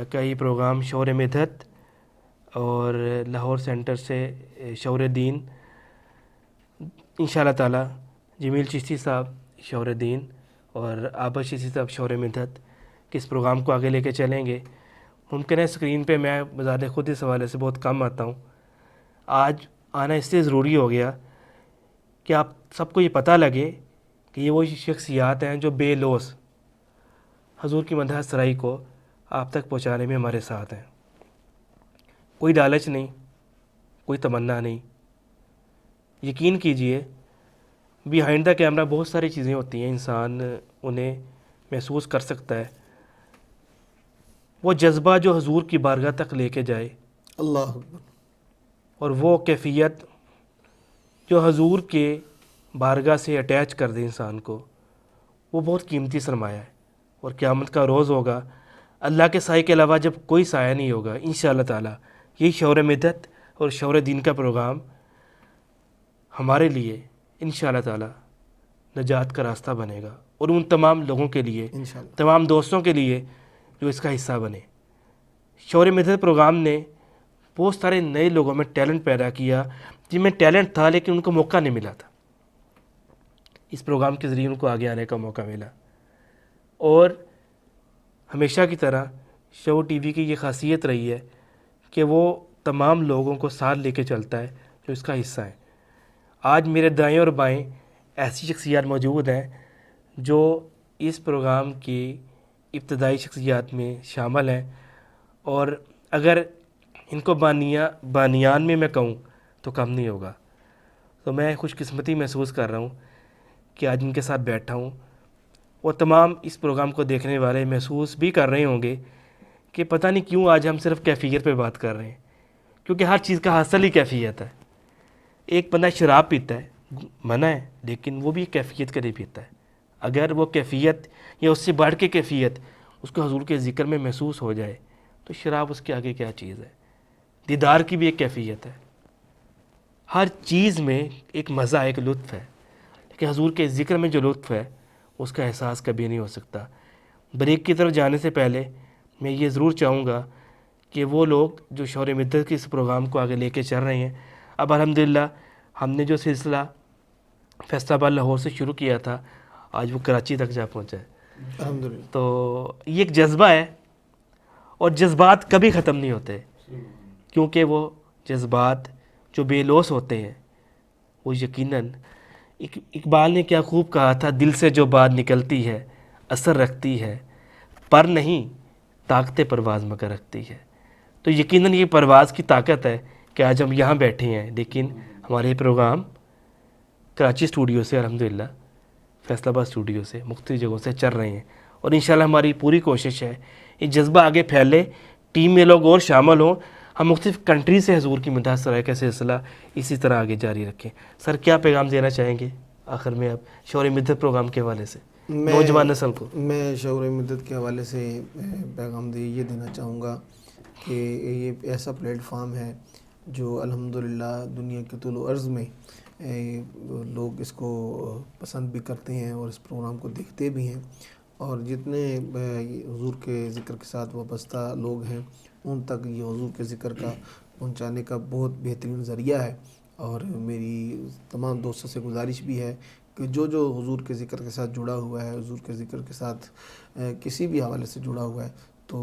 کا یہ پروگرام شور مدحت اور لاہور سینٹر سے شور دین، انشاءاللہ تعالی جمیل چشتی صاحب شور دین اور عابد چشتی صاحب شور مدحت کہ اس پروگرام کو آگے لے کے چلیں گے۔ ممکن ہے اسکرین پہ میں بذات خود اس حوالے سے بہت کم آتا ہوں، آج آنا اس لیے ضروری ہو گیا کہ آپ سب کو یہ پتہ لگے کہ یہ وہ شخصیات ہیں جو بے لوث حضور کی مدح سرائی کو آپ تک پہنچانے میں ہمارے ساتھ ہیں۔ کوئی لالچ نہیں، کوئی تمنا نہیں، یقین کیجئے بیہائنڈ دا کیمرہ بہت ساری چیزیں ہوتی ہیں، انسان انہیں محسوس کر سکتا ہے۔ وہ جذبہ جو حضور کی بارگاہ تک لے کے جائے، اللہ اکبر۔ اور وہ کیفیت جو حضور کے بارگاہ سے اٹیچ کر دے انسان کو، وہ بہت قیمتی سرمایہ ہے۔ اور قیامت کا روز ہوگا، اللہ کے سائے کے علاوہ جب کوئی سایہ نہیں ہوگا، انشاءاللہ تعالی یہی شور مدحت اور شور دین کا پروگرام ہمارے لیے انشاءاللہ تعالی نجات کا راستہ بنے گا، اور ان تمام لوگوں کے لیے، انشاءاللہ تمام دوستوں کے لیے جو اس کا حصہ بنے۔ شور مدحت پروگرام نے بہت سارے نئے لوگوں میں ٹیلنٹ پیدا کیا جن میں ٹیلنٹ تھا لیکن ان کو موقع نہیں ملا تھا۔ اس پروگرام کے ذریعے ان کو آگے آنے کا موقع ملا، اور ہمیشہ کی طرح شو ٹی وی کی یہ خاصیت رہی ہے کہ وہ تمام لوگوں کو ساتھ لے کے چلتا ہے جو اس کا حصہ ہیں۔ آج میرے دائیں اور بائیں ایسی شخصیات موجود ہیں جو اس پروگرام کی ابتدائی شخصیات میں شامل ہیں، اور اگر ان کو بانیان میں کہوں تو کم نہیں ہوگا۔ تو میں خوش قسمتی محسوس کر رہا ہوں کہ آج ان کے ساتھ بیٹھا ہوں، اور تمام اس پروگرام کو دیکھنے والے محسوس بھی کر رہے ہوں گے کہ پتہ نہیں کیوں آج ہم صرف کیفیت پہ بات کر رہے ہیں، کیونکہ ہر چیز کا حاصل ہی کیفیت ہے۔ ایک بندہ شراب پیتا ہے، منع ہے، لیکن وہ بھی کیفیت کے لیے پیتا ہے۔ اگر وہ کیفیت یا اس سے بڑھ کے کیفیت اس کو حضور کے ذکر میں محسوس ہو جائے تو شراب اس کے آگے کیا چیز ہے۔ دیدار کی بھی ایک کیفیت ہے، ہر چیز میں ایک مزہ، ایک لطف ہے، لیکن حضور کے ذکر میں جو لطف ہے اس کا احساس کبھی نہیں ہو سکتا۔ بریک کی طرف جانے سے پہلے میں یہ ضرور چاہوں گا کہ وہ لوگ جو شور مدحت کے اس پروگرام کو آگے لے کے چل رہے ہیں، اب الحمدللہ ہم نے جو سلسلہ فیصل آباد لاہور سے شروع کیا تھا آج وہ کراچی تک جا پہنچا ہے۔ الحمدللہ۔ تو یہ ایک جذبہ ہے، اور جذبات کبھی ختم نہیں ہوتے، کیونکہ وہ جذبات جو بے لوث ہوتے ہیں وہ یقیناً، اقبال نے کیا خوب کہا تھا، دل سے جو بات نکلتی ہے اثر رکھتی ہے، پر نہیں طاقت پرواز مگر رکھتی ہے۔ تو یقیناً یہ پرواز کی طاقت ہے کہ آج ہم یہاں بیٹھے ہیں، لیکن ہمارے پروگرام کراچی اسٹوڈیو سے، الحمدللہ فیصل آباد اسٹوڈیو سے، مختلف جگہوں سے چل رہے ہیں، اور انشاءاللہ ہماری پوری کوشش ہے یہ جذبہ آگے پھیلے، ٹیم میں لوگ اور شامل ہوں، ہم مختلف کنٹری سے حضور کی مدح سرائی کا سلسلہ اسی طرح آگے جاری رکھیں۔ سر کیا پیغام دینا چاہیں گے آخر میں آپ شور مدحت پروگرام کے حوالے سے نوجوان نسل کو؟ میں شور مدحت کے حوالے سے پیغام یہ دینا چاہوں گا کہ یہ ایسا پلیٹ فارم ہے جو الحمدللہ دنیا کے طول و عرض میں لوگ اس کو پسند بھی کرتے ہیں اور اس پروگرام کو دیکھتے بھی ہیں، اور جتنے حضور کے ذکر کے ساتھ وابستہ لوگ ہیں ان تک یہ حضور کے ذکر کا پہنچانے کا بہت بہترین ذریعہ ہے۔ اور میری تمام دوستوں سے گزارش بھی ہے کہ جو حضور کے ذکر کے ساتھ جڑا ہوا ہے، حضور کے ذکر کے ساتھ کسی بھی حوالے سے جڑا ہوا ہے، تو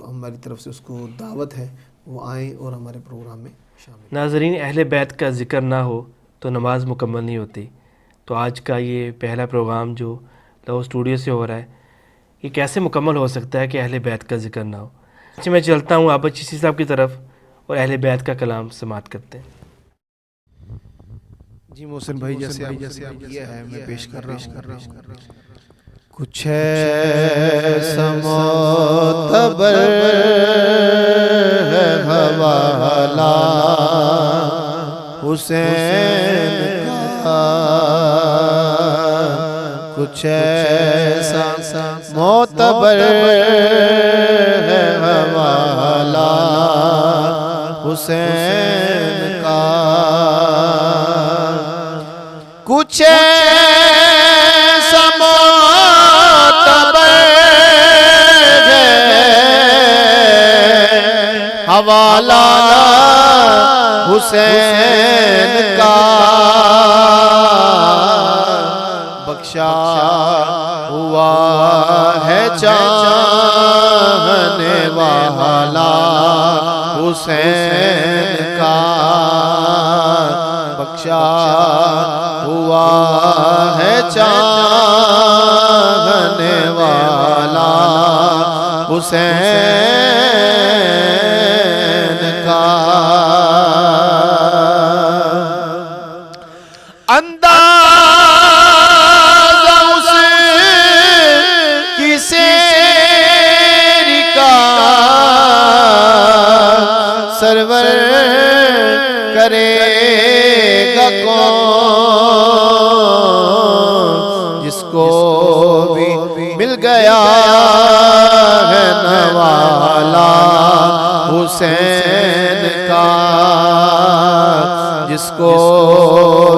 ہماری طرف سے اس کو دعوت ہے، وہ آئیں اور ہمارے پروگرام میں شامل۔ ناظرین، اہل بیت کا ذکر نہ ہو تو نماز مکمل نہیں ہوتی۔ تو آج کا یہ پہلا پروگرام جو لہو اسٹوڈیو سے ہو رہا ہے، یہ کیسے مکمل ہو سکتا ہے کہ اہل بیت کا ذکر نہ ہو؟ اچھا، میں چلتا ہوں آبا چشتی صاحب کی طرف اور اہل بیت کا کلام سماعت کرتے ہیں۔ جی محسن بھائی، جیسے آپ کیا ہے میں پیش کر رہا ہوں۔ کچھ ایسا معتبر ہے حوالہ حسین کا، کچھ ایسا معتبر ہے حوالہ حسین کا، کچھ ایسا معتبر ہے حوالہ حسین کا، بخشا ہوا ہے چاہنے والا حسین کا، بخشا ہوا ہے چاہنے والا حسین کا، انداز اس کی سیر کا سرور کرے گا کون، جس کو بھی مل گیا ہے نوالا حسین کا، جس کو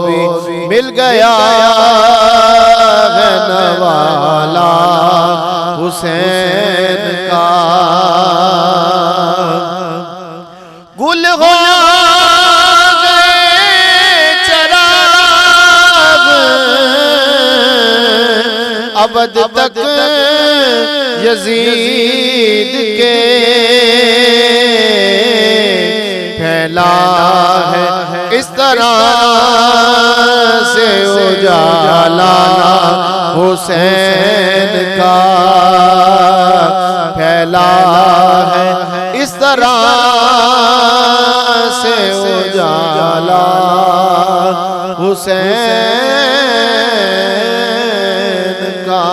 بھی مل گیا ہے نوالا حسین کا، گل ہو ابد تک یزید کے پھیلا ہے اس طرح سے اجالا حسین کا، پھیلا ہے اس طرح سے اجالا حسین کا،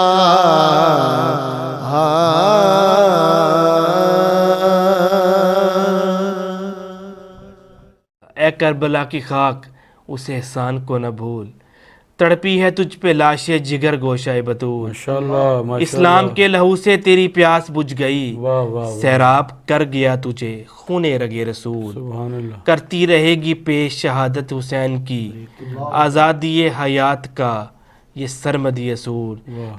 اے کربلا کی خاک اس احسان کو نہ بھول، تڑپی ہے تجھ پہ لاش جگر گوشہ بطول، ماشاءاللہ اسلام کے لہو سے تیری پیاس بجھ گئی، واہ واہ سیراب کر گیا تجھے خون رگے رسول، سبحان اللہ، کرتی رہے گی پیش شہادت حسین کی، آزادی حیات کا یہ سرمدی اصول،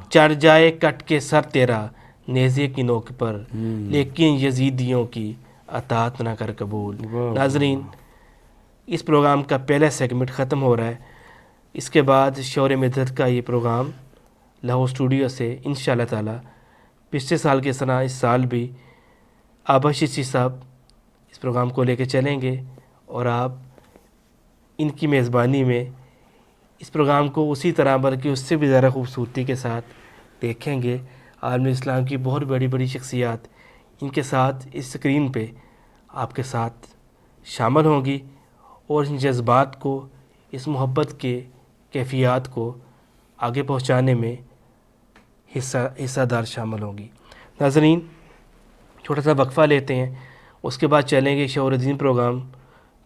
چڑھ جائے کٹ کے سر تیرا نیزے کی نوک پر، لیکن یزیدیوں کی اطاعت نہ کر قبول۔ ناظرین، اس پروگرام کا پہلا سیگمنٹ ختم ہو رہا ہے، اس کے بعد شور مدت کا یہ پروگرام لہو اسٹوڈیو سے انشاءاللہ تعالی پچھلے سال کی طرح اس سال بھی آبا چشتی صاحب اس پروگرام کو لے کے چلیں گے، اور آپ ان کی میزبانی میں اس پروگرام کو اسی طرح بلکہ اس سے بھی زیادہ خوبصورتی کے ساتھ دیکھیں گے۔ عالم اسلام کی بہت بڑی بڑی شخصیات ان کے ساتھ اس اسکرین پہ آپ کے ساتھ شامل ہوں گی، اور ان جذبات کو، اس محبت کے کیفیات کو آگے پہنچانے میں حصہ دار شامل ہوں گی۔ ناظرین، چھوٹا سا وقفہ لیتے ہیں، اس کے بعد چلیں گے شعور الدین پروگرام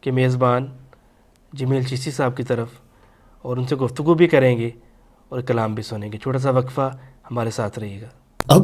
کے میزبان جمیل چشتی صاحب کی طرف، اور ان سے گفتگو بھی کریں گے اور کلام بھی سنیں گے۔ چھوٹا سا وقفہ، ہمارے ساتھ رہیے گا۔ اب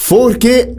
4K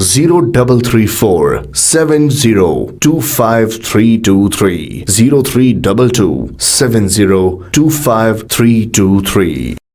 0334 7025 0322 7025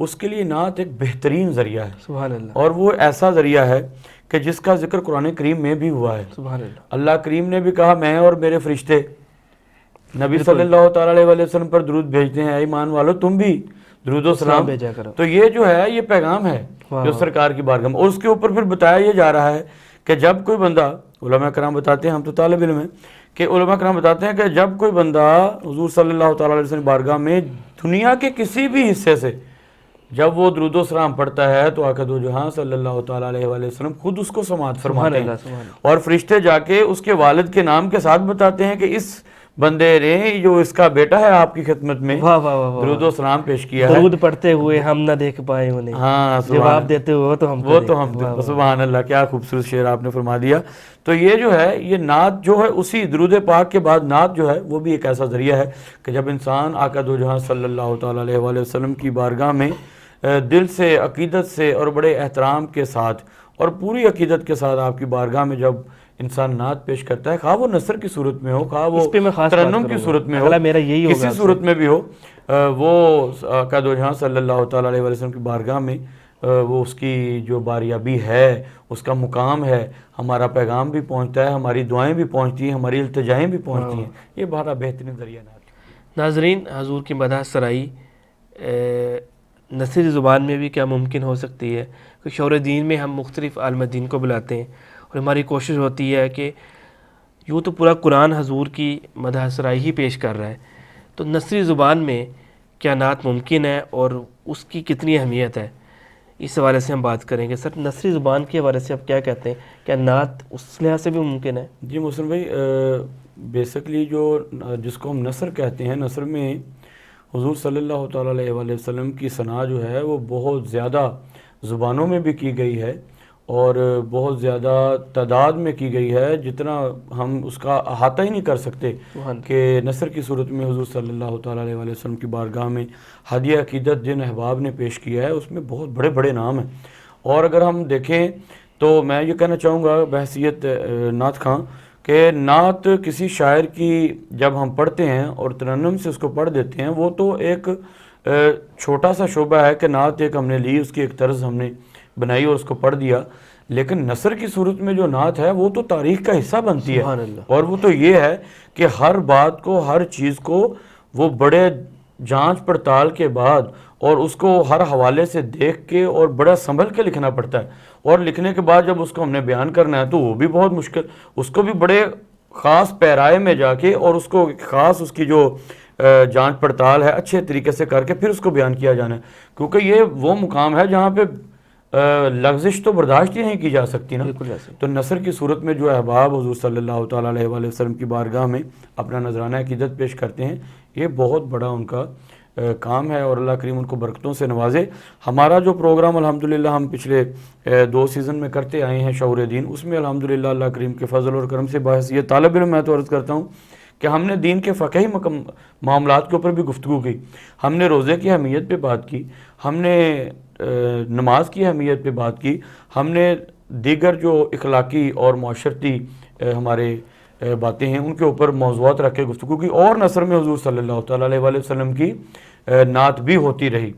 اس کے لیے نعت ایک بہترین ذریعہ ہے، سبحان اللہ، اور وہ ایسا ذریعہ ہے کہ جس کا ذکر قرآن کریم میں بھی ہوا ہے۔ سبحان اللہ، اللہ کریم نے بھی کہا میں اور میرے فرشتے نبی صلی اللہ تعالیٰ علیہ وسلم پر درود بھیجتے ہیں، اے ایمان والو تم بھی درود و سلام بھیجا کرو۔ تو یہ جو ہے یہ پیغام ہے جو سرکار کی بارگاہ میں، اور اس کے اوپر پھر بتایا یہ جا رہا ہے کہ جب کوئی بندہ، علماء کرام بتاتے ہیں، ہم تو طالب علم ہیں، کہ علماء کرام بتاتے ہیں کہ جب کوئی بندہ حضور صلی اللہ تعالیٰ علیہ وسلم بارگاہ میں دنیا کے کسی بھی حصے سے جب وہ درود و سلام پڑھتا ہے تو آقا دو جہاں صلی اللہ تعالیٰ علیہ وسلم خود اس کو سماعت فرماتے ہیں، اور فرشتے جا کے اس کے والد کے نام کے ساتھ بتاتے ہیں کہ اس بندے نے جو اس کا بیٹا ہے آپ کی خدمت میں درود و سلام پیش کیا ہے، درود پڑھتے ہوئے ہم نہ دیکھ پائے انہیں، ہاں جواب دیتے ہوئے تو ہم سبحان اللہ، کیا خوبصورت شعر آپ نے فرما دیا۔ تو یہ جو ہے یہ نعت جو ہے اسی درود پاک کے بعد نعت جو ہے وہ بھی ایک ایسا ذریعہ ہے کہ جب انسان آقا دو جہاں صلی اللہ تعالیٰ علیہ وسلم کی بارگاہ میں دل سے، عقیدت سے اور بڑے احترام کے ساتھ اور پوری عقیدت کے ساتھ آپ کی بارگاہ میں جب انسان نعت پیش کرتا ہے، خواہ وہ نثر کی صورت میں ہو، خواہ وہ ترنم کی صورت میں ہو، کسی صورت میں بھی ہو، وہ آقا دو جہاں صلی اللہ تعالیٰ علیہ وسلم کی بارگاہ میں وہ اس کی جو باریابی ہے، اس کا مقام ہے، ہمارا پیغام بھی پہنچتا ہے، ہماری دعائیں بھی پہنچتی ہیں، ہماری التجائیں بھی پہنچتی ہیں۔ یہ بڑا بہترین ذریعہ نعت۔ ناظرین، حضور کی مدح سرائی نثری زبان میں بھی کیا ممکن ہو سکتی ہے کہ شعور دین میں ہم مختلف عالم دین کو بلاتے ہیں، اور ہماری کوشش ہوتی ہے کہ یوں تو پورا قرآن حضور کی مدح سرائی ہی پیش کر رہا ہے، تو نثری زبان میں کیا نعت ممکن ہے اور اس کی کتنی اہمیت ہے، اس حوالے سے ہم بات کریں گے۔ سر، نثری زبان کے حوالے سے آپ کیا کہتے ہیں، کیا نعت اس لحاظ سے بھی ممکن ہے؟ جی محسن بھائی، بیسکلی جو جس کو ہم نثر کہتے ہیں، نثر میں حضور صلی اللہ تعالیٰ علیہ وسلم کی ثنا جو ہے وہ بہت زیادہ زبانوں میں بھی کی گئی ہے اور بہت زیادہ تعداد میں کی گئی ہے، جتنا ہم اس کا احاطہ ہی نہیں کر سکتے کہ نثر کی صورت میں حضور صلی اللہ تعالیٰ علیہ وسلم کی بارگاہ میں ہدیہ عقیدت جن احباب نے پیش کیا ہے اس میں بہت بڑے بڑے نام ہیں۔ اور اگر ہم دیکھیں تو میں یہ کہنا چاہوں گا بحیثیت نعت خواں کہ نعت کسی شاعر کی جب ہم پڑھتے ہیں اور ترنم سے اس کو پڑھ دیتے ہیں، وہ تو ایک چھوٹا سا شعبہ ہے کہ نعت ایک ہم نے لی، اس کی ایک طرز ہم نے بنائی اور اس کو پڑھ دیا، لیکن نثر کی صورت میں جو نعت ہے وہ تو تاریخ کا حصہ بنتی ہے، اور وہ تو یہ ہے کہ ہر بات کو، ہر چیز کو وہ بڑے جانچ پڑتال کے بعد اور اس کو ہر حوالے سے دیکھ کے اور بڑا سنبھل کے لکھنا پڑتا ہے، اور لکھنے کے بعد جب اس کو ہم نے بیان کرنا ہے تو وہ بھی بہت مشکل، اس کو بھی بڑے خاص پیرائے میں جا کے اور اس کو خاص اس کی جو جانچ پڑتال ہے اچھے طریقے سے کر کے پھر اس کو بیان کیا جانا ہے، کیونکہ یہ وہ مقام ہے جہاں پہ لغزش تو برداشت ہی نہیں کی جا سکتی نا۔ تو نثر کی صورت میں جو احباب حضور صلی اللہ تعالیٰ علیہ وسلم کی بارگاہ میں اپنا نذرانہ عقیدت پیش کرتے ہیں، یہ بہت بڑا ان کا کام ہے، اور اللہ کریم ان کو برکتوں سے نوازے۔ ہمارا جو پروگرام الحمدللہ ہم پچھلے 2 سیزن میں کرتے آئے ہیں شعور دین، اس میں الحمدللہ اللہ کریم کے فضل اور کرم سے بحیثیت طالب علم میں تو عرض کرتا ہوں کہ ہم نے دین کے فقہی معاملات کے اوپر بھی گفتگو کی، ہم نے روزے کی اہمیت پہ بات کی، ہم نے نماز کی اہمیت پہ بات کی، ہم نے دیگر جو اخلاقی اور معاشرتی ہمارے باتیں ہیں ان کے اوپر موضوعات رکھ کے گفتگو کی، اور نثر میں حضور صلی اللہ تعالیٰ علیہ وسلم کی نعت بھی ہوتی رہی،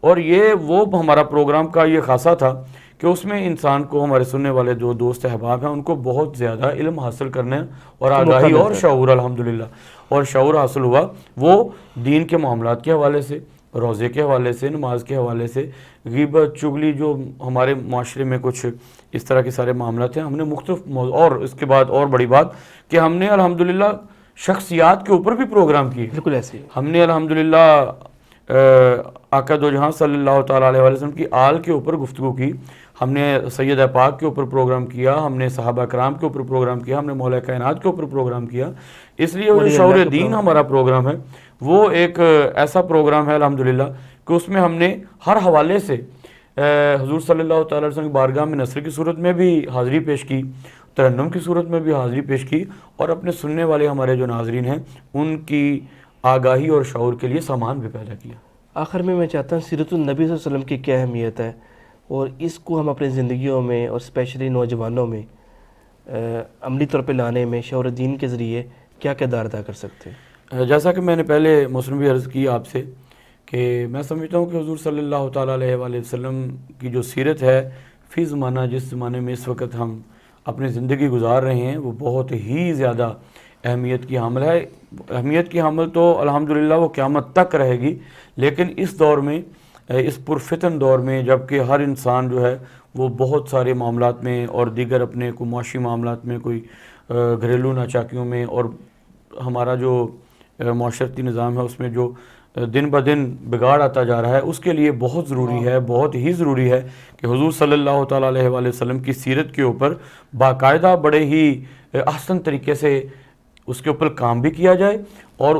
اور یہ وہ ہمارا پروگرام کا یہ خاصہ تھا کہ اس میں انسان کو، ہمارے سننے والے جو دوست احباب ہیں ان کو بہت زیادہ علم حاصل کرنے اور آگاہی اور شعور الحمدللہ اور شعور حاصل ہوا، وہ دین کے معاملات کے حوالے سے، روزے کے حوالے سے، نماز کے حوالے سے، غیبت چغلی جو ہمارے معاشرے میں کچھ اس طرح کے سارے معاملات ہیں، ہم نے مختلف اور اس کے بعد اور بڑی بات کہ ہم نے الحمدللہ شخصیات کے اوپر بھی پروگرام کیے، بالکل ایسے ہم نے الحمدللہ آقا دو جہاں صلی اللہ تعالیٰ علیہ وسلم کی آل کے اوپر گفتگو کی، ہم نے سیدہ پاک کے اوپر پروگرام کیا، ہم نے صحابہ کرام کے اوپر پروگرام کیا، ہم نے مولا کائنات کے اوپر پروگرام کیا، اس لیے وہ شعور دین ہمارا پروگرام ہے وہ ایک ایسا پروگرام ہے الحمدللہ کہ اس میں ہم نے ہر حوالے سے حضور صلی اللہ تعالیٰ علیہ وسلم کی بارگاہ میں نثر کی صورت میں بھی حاضری پیش کی، ترنم کی صورت میں بھی حاضری پیش کی، اور اپنے سننے والے ہمارے جو ناظرین ہیں ان کی آگاہی اور شعور کے لیے سامان بھی پیدا کیا۔ آخر میں چاہتا ہوں سیرت النبی صلی اللہ علیہ وسلم کی کیا اہمیت ہے، اور اس کو ہم اپنی زندگیوں میں اور اسپیشلی نوجوانوں میں عملی طور پہ لانے میں شعور دین کے ذریعے کیا کردار ادا کر سکتے ہیں؟ جیسا کہ میں نے پہلے موسم بھی عرض کی آپ سے کہ میں سمجھتا ہوں کہ حضور صلی اللہ تعالیٰ علیہ وآلہ وسلم کی جو سیرت ہے فی زمانہ، جس زمانے میں اس وقت ہم اپنی زندگی گزار رہے ہیں، وہ بہت ہی زیادہ اہمیت کی حامل ہے۔ اہمیت کی حامل تو الحمدللہ وہ قیامت تک رہے گی، لیکن اس دور میں، اس پرفتن دور میں، جب کہ ہر انسان جو ہے وہ بہت سارے معاملات میں اور دیگر اپنے کوئی معاشی معاملات میں، کوئی گھریلو ناچاکیوں میں، اور ہمارا جو معاشرتی نظام ہے اس میں جو دن بدن بگاڑ آتا جا رہا ہے، اس کے لیے بہت ضروری ہے، بہت ہی ضروری ہے کہ حضور صلی اللہ تعالیٰ علیہ وآلہ وسلم کی سیرت کے اوپر باقاعدہ بڑے ہی احسن طریقے سے اس کے اوپر کام بھی کیا جائے، اور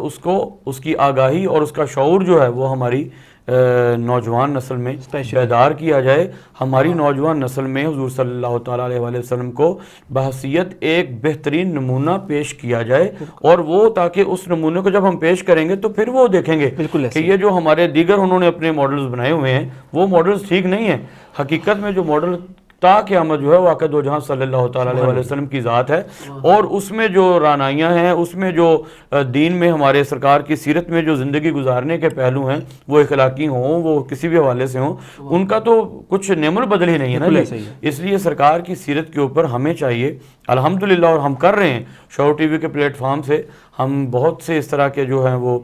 اس کی آگاہی اور اس کا شعور جو ہے وہ ہماری نوجوان نسل میں بیدار کیا جائے۔ ہماری نوجوان نسل میں حضور صلی اللہ تعالیٰ علیہ وآلہ وسلم کو بحیثیت ایک بہترین نمونہ پیش کیا جائے، اور وہ تاکہ اس نمونے کو جب ہم پیش کریں گے تو پھر وہ دیکھیں گے کہ یہ جو ہمارے دیگر انہوں نے اپنے ماڈلز بنائے ہوئے ہیں وہ ماڈلز ٹھیک نہیں ہیں۔ حقیقت میں جو ماڈل تا قیامت جو ہے وہ آقا دو جہاں صلی اللہ تعالیٰ علیہ وآلہ وسلم کی ذات ہے، اور اس میں جو رعنائیاں ہیں، اس میں جو دین میں ہمارے سرکار کی سیرت میں جو زندگی گزارنے کے پہلو ہیں، وہ اخلاقی ہوں، وہ کسی بھی حوالے سے ہوں، ان کا تو کچھ نعم البدل ہی نہیں ہے نا جی۔ اس لیے سرکار کی سیرت کے اوپر ہمیں چاہیے الحمدللہ، اور ہم کر رہے ہیں شعور ٹی وی کے پلیٹ فارم سے، ہم بہت سے اس طرح کے جو ہیں وہ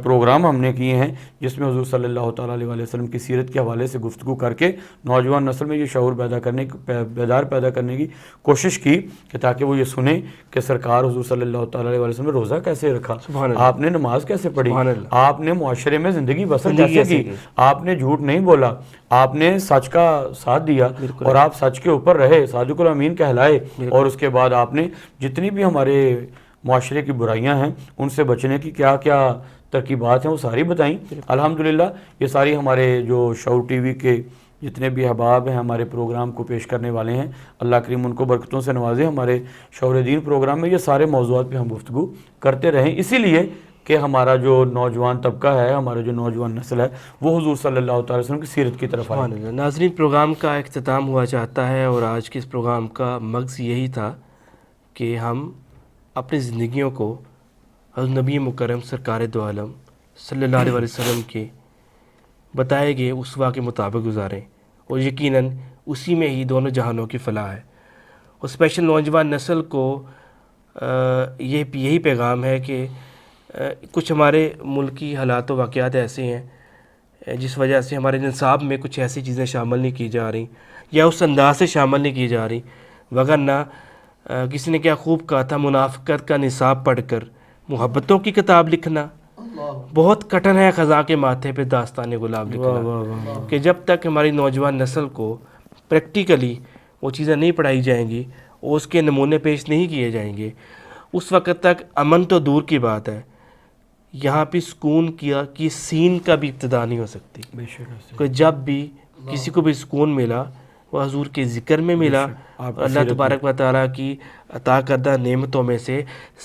پروگرام ہم نے کیے ہیں جس میں حضور صلی اللہ تعالیٰ علیہ وآلہ وسلم کی سیرت کے حوالے سے گفتگو کر کے نوجوان نسل میں یہ شعور بیدار پیدا کرنے کی کوشش کی، کہ تاکہ وہ یہ سنیں کہ سرکار حضور صلی اللہ تعالیٰ علیہ وآلہ وسلم نے روزہ کیسے رکھا، آپ نے نماز کیسے پڑھی، آپ نے معاشرے میں زندگی بسر کیسے کی، آپ نے جھوٹ نہیں بولا، آپ نے سچ کا ساتھ دیا، اور آپ سچ کے اوپر رہے، صادق الامین کہلائے، اور اس کے بعد آپ نے جتنی بھی ہمارے معاشرے کی برائیاں ہیں ان سے بچنے کی کیا کیا ترکیبات ہیں وہ ساری بتائیں۔ الحمدللہ یہ ساری ہمارے جو شعور ٹی وی کے جتنے بھی احباب ہیں، ہمارے پروگرام کو پیش کرنے والے ہیں، اللہ کریم ان کو برکتوں سے نوازے۔ ہمارے شعور دین پروگرام میں یہ سارے موضوعات پہ ہم گفتگو کرتے رہیں، اسی لیے کہ ہمارا جو نوجوان طبقہ ہے، ہمارا جو نوجوان نسل ہے، وہ حضور صلی اللہ تعالی وسلم کی سیرت کی طرف آئے۔ ناظرین، پروگرام کا اختتام ہوا چاہتا ہے، اور آج کے اس پروگرام کا مغز یہی تھا کہ ہم اپنی زندگیوں کو حضرت نبی مکرم سرکار دو عالم صلی اللہ علیہ وسلم کے بتائے گئے اسوہ کے مطابق گزاریں، اور یقیناً اسی میں ہی دونوں جہانوں کی فلاح ہے۔ اور اسپیشل نوجوان نسل کو یہی پیغام ہے کہ کچھ ہمارے ملکی حالات و واقعات ایسے ہیں جس وجہ سے ہمارے نصاب میں کچھ ایسی چیزیں شامل نہیں کی جا رہی، یا اس انداز سے شامل نہیں کی جا رہی، وگرنہ کسی نے کیا خوب کہا تھا، منافقت کا نصاب پڑھ کر محبتوں کی کتاب لکھنا بہت کٹن ہے، خزاں کے ماتھے پہ داستان گلاب لکھنا۔ کہ جب تک ہماری نوجوان نسل کو پریکٹیکلی وہ چیزیں نہیں پڑھائی جائیں گی اور اس کے نمونے پیش نہیں کیے جائیں گے، اس وقت تک امن تو دور کی بات ہے، یہاں پہ سکون کی سین کا بھی ابتدا نہیں ہو سکتی۔ کہ جب بھی کسی کو بھی سکون ملا وہ حضور کے ذکر میں ملا، اللہ تبارک و تعالیٰ کی عطا کردہ نعمتوں میں سے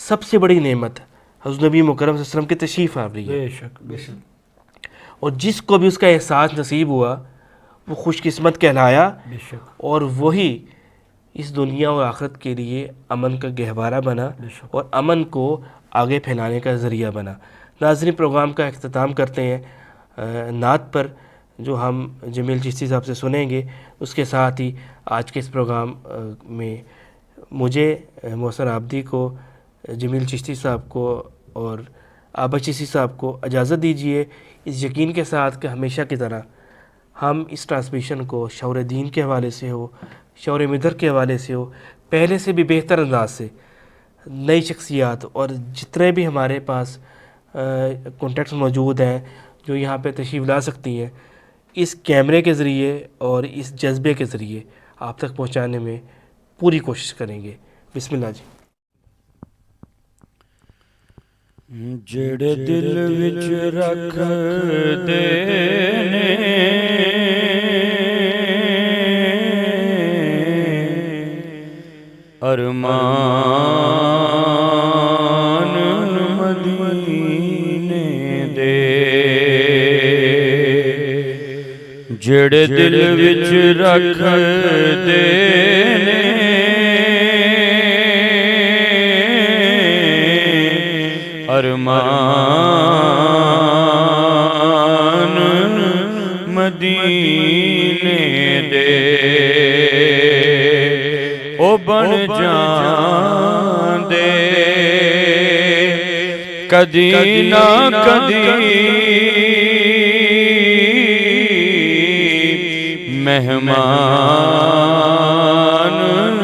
سب سے بڑی نعمت حضرت نبی مکرم صلی اللہ علیہ وسلم کی تشریف آوری ہے۔ بے شک۔ اور جس کو بھی اس کا احساس نصیب ہوا وہ خوش قسمت کہلایا، اور وہی اس دنیا اور آخرت کے لیے امن کا گہوارہ بنا اور امن کو آگے پھیلانے کا ذریعہ بنا۔ ناظرین، پروگرام کا اختتام کرتے ہیں نعت پر، جو ہم جمیل چشتی صاحب سے سنیں گے۔ اس کے ساتھ ہی آج کے اس پروگرام میں مجھے محسن عابدی کو، جمیل چشتی صاحب کو اور آبا چشتی صاحب کو اجازت دیجیے، اس یقین کے ساتھ کہ ہمیشہ کی طرح ہم اس ٹرانسمیشن کو شعور دین کے حوالے سے ہو، شعور مدر کے حوالے سے ہو، پہلے سے بھی بہتر انداز سے نئی شخصیات اور جتنے بھی ہمارے پاس کانٹیکٹس موجود ہیں جو یہاں پہ تشریف لا سکتی ہیں، اس کیمرے کے ذریعے اور اس جذبے کے ذریعے آپ تک پہنچانے میں پوری کوشش کریں گے۔ بسم اللہ جی۔ جڑے دل وچ رکھ دے ارمان مدینے دے، جڑے دل وچ رکھ دے ارمان او بن جاندے کدی نہ کدی مہمان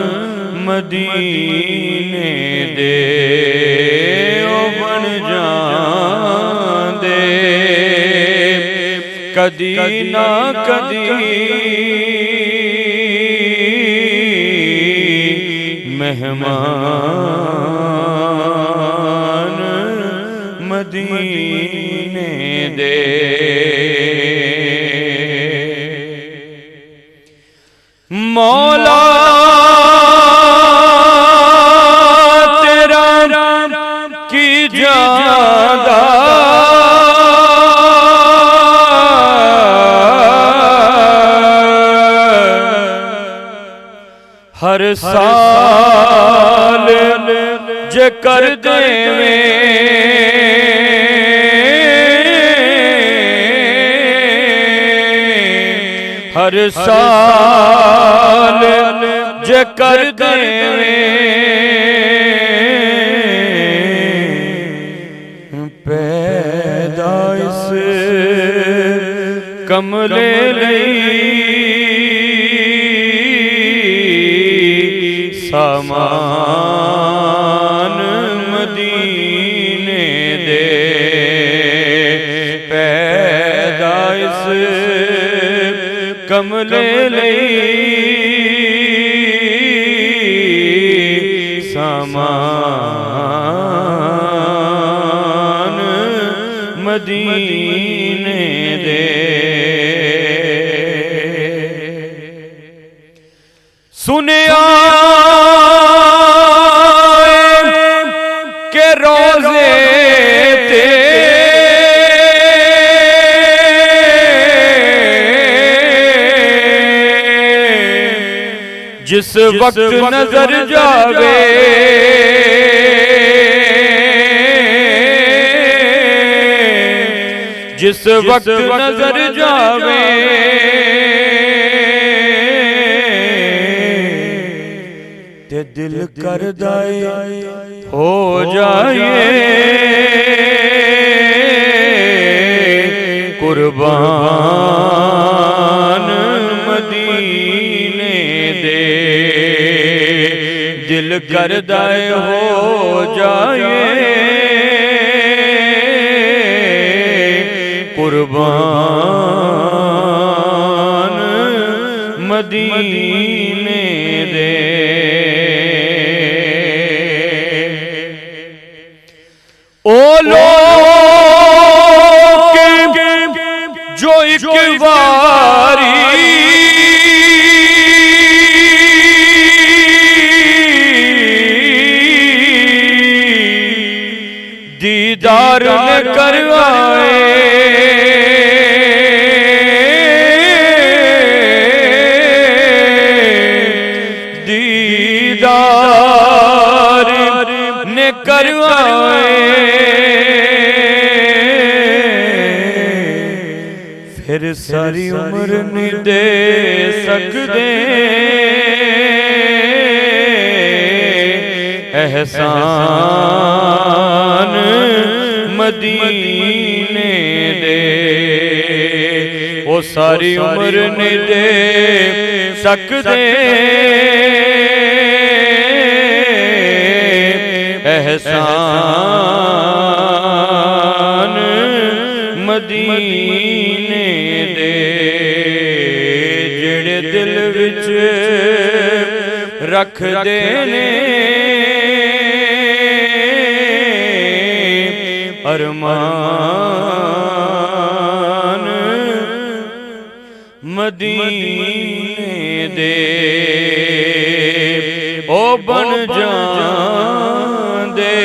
مدینے دے او بن جاندے کدی نہ کدی مہمان مدینے دے مولا تیرا کی جاندہ ہر سال جے کر دیویں ہر سال جے کر دیویں پیدا اس کملے لئی سامان مدینے دے پیدا اس کملے لئی سامان مدینے دے سنیا کہ روزے جس وقت نظر جاوے جس وقت نظر جاوے تے دل کردائے ہو جائے قربان مدینے دے دل کردائے ہو جائے قربان مدینے دے او لوگ جو ایک باری دیدار نہ کروائے دیدار نہ کروائے پھر ساری عمر نہیں دے سکتے احسان مدینے دے وہ ساری عمر نہیں دے سکتے احسان مدینے دے جڑے دل وچ رکھ دینے ارمان مدینے دے او بن جان دے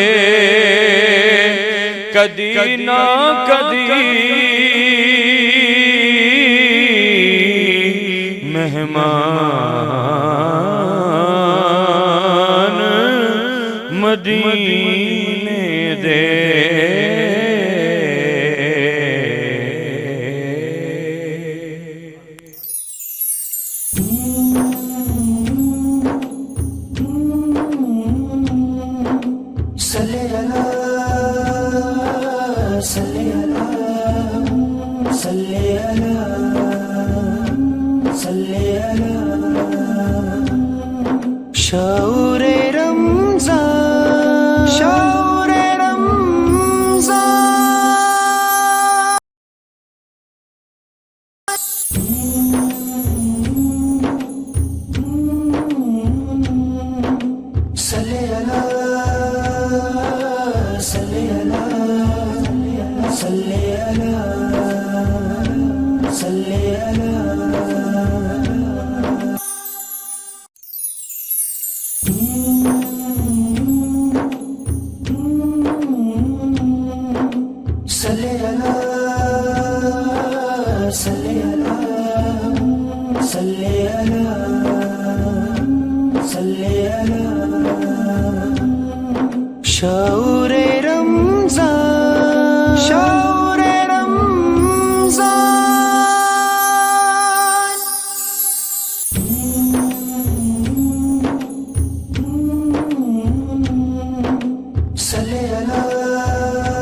کدی نہ کدی مہمان مدینے دے شعور رمضان شعور رمضان صلی اللہ صلی اللہ صلی اللہ صلی شعور رمضان شعور رمضان صلی اللہ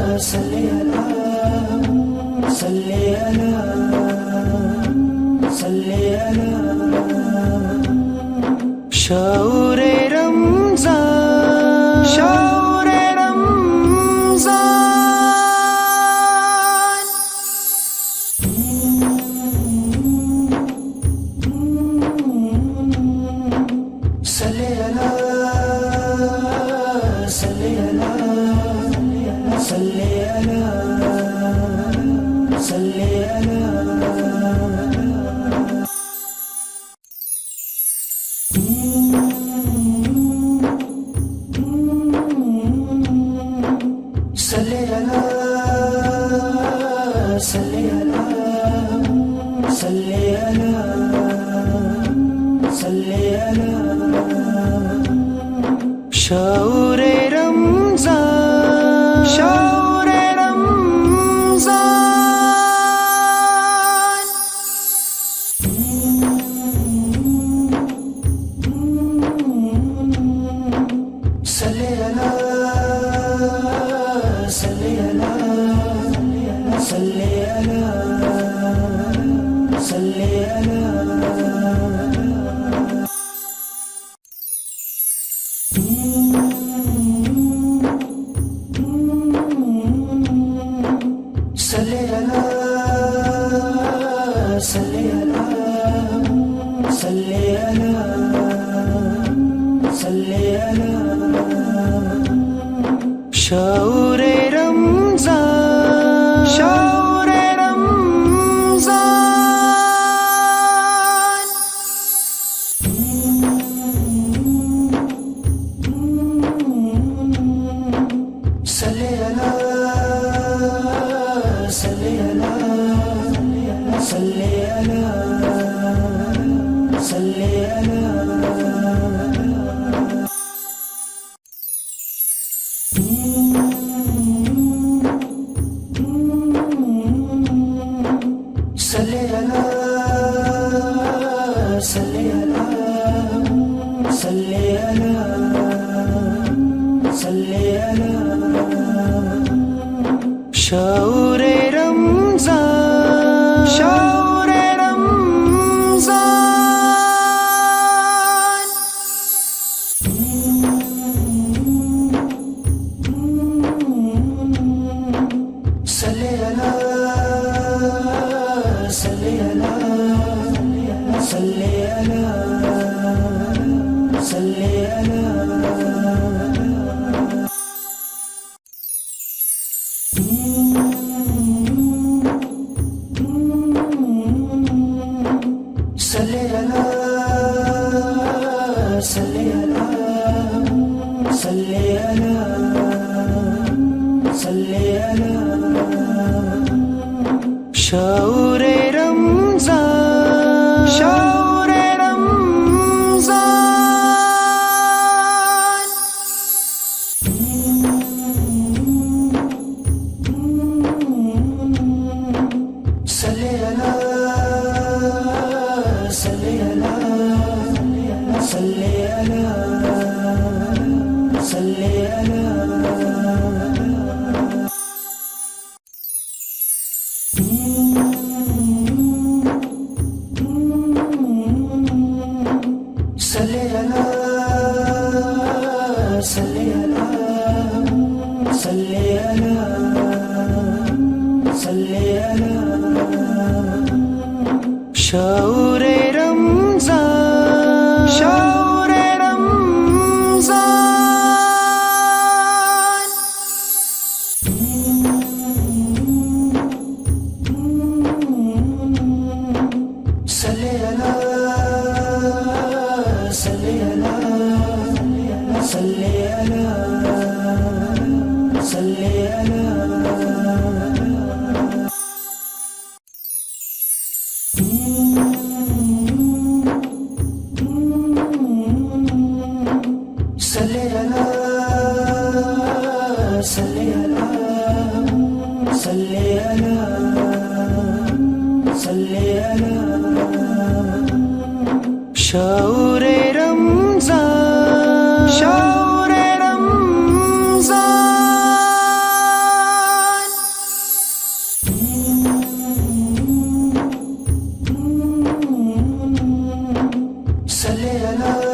صلی اللہ صلی اللہ صلی شعور رمضان شعور رمضان صلی اللہ صلی اللہ صلی اللہ صلی شعور رمضان شعور رمضان صلی اللہ صلی اللہ صلی اللہ صلی شعور رمضان شعور رمضان صلی اللہ صلی اللہ صلی اللہ صلی شعور رمضان شعور رمضان صلی اللہ صلی اللہ صلی اللہ صلی شعور رمضان شعور رمضان شعور رمضان شعور رمضان صلی اللہ صلی اللہ صلی اللہ صلی شعور رمضان شعور رمضان صلی اللہ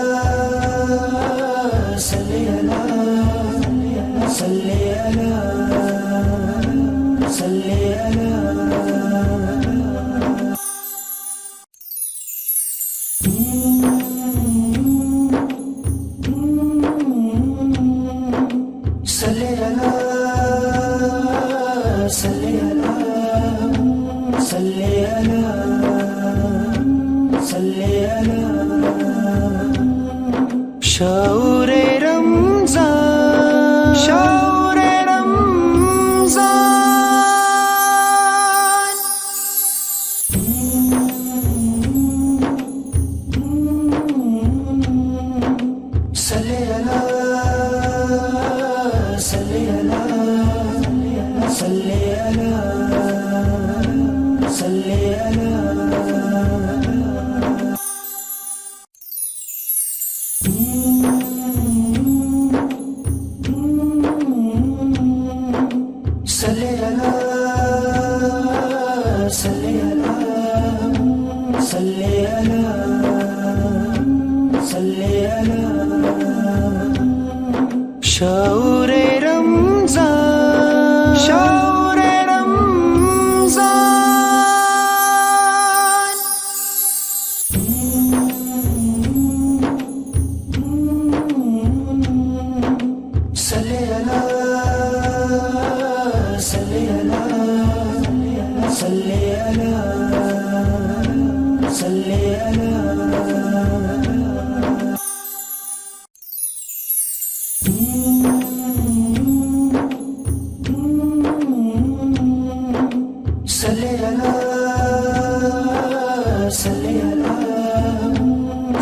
صلی اللہ صلی اللہ صلی شعور رمضان شعور رمضان صلی اللہ صلی اللہ صلی اللہ صلی شعور رمضان شعور رمضان صلی اللہ صلی اللہ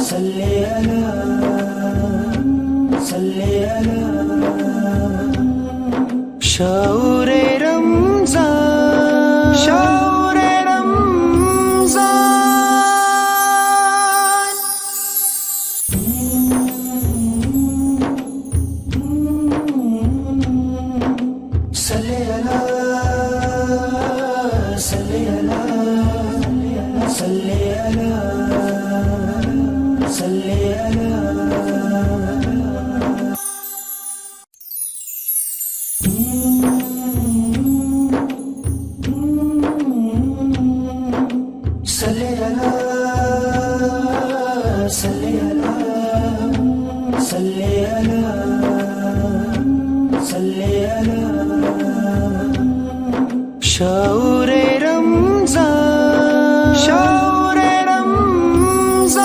صلی اللہ صلی شعور رمضان شعور رمضان صلی اللہ صلی اللہ صلی اللہ صلی شعور رمضان شعور رمضان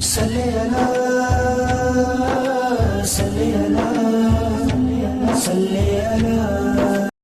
صلی اللہ صلی اللہ صلی اللہ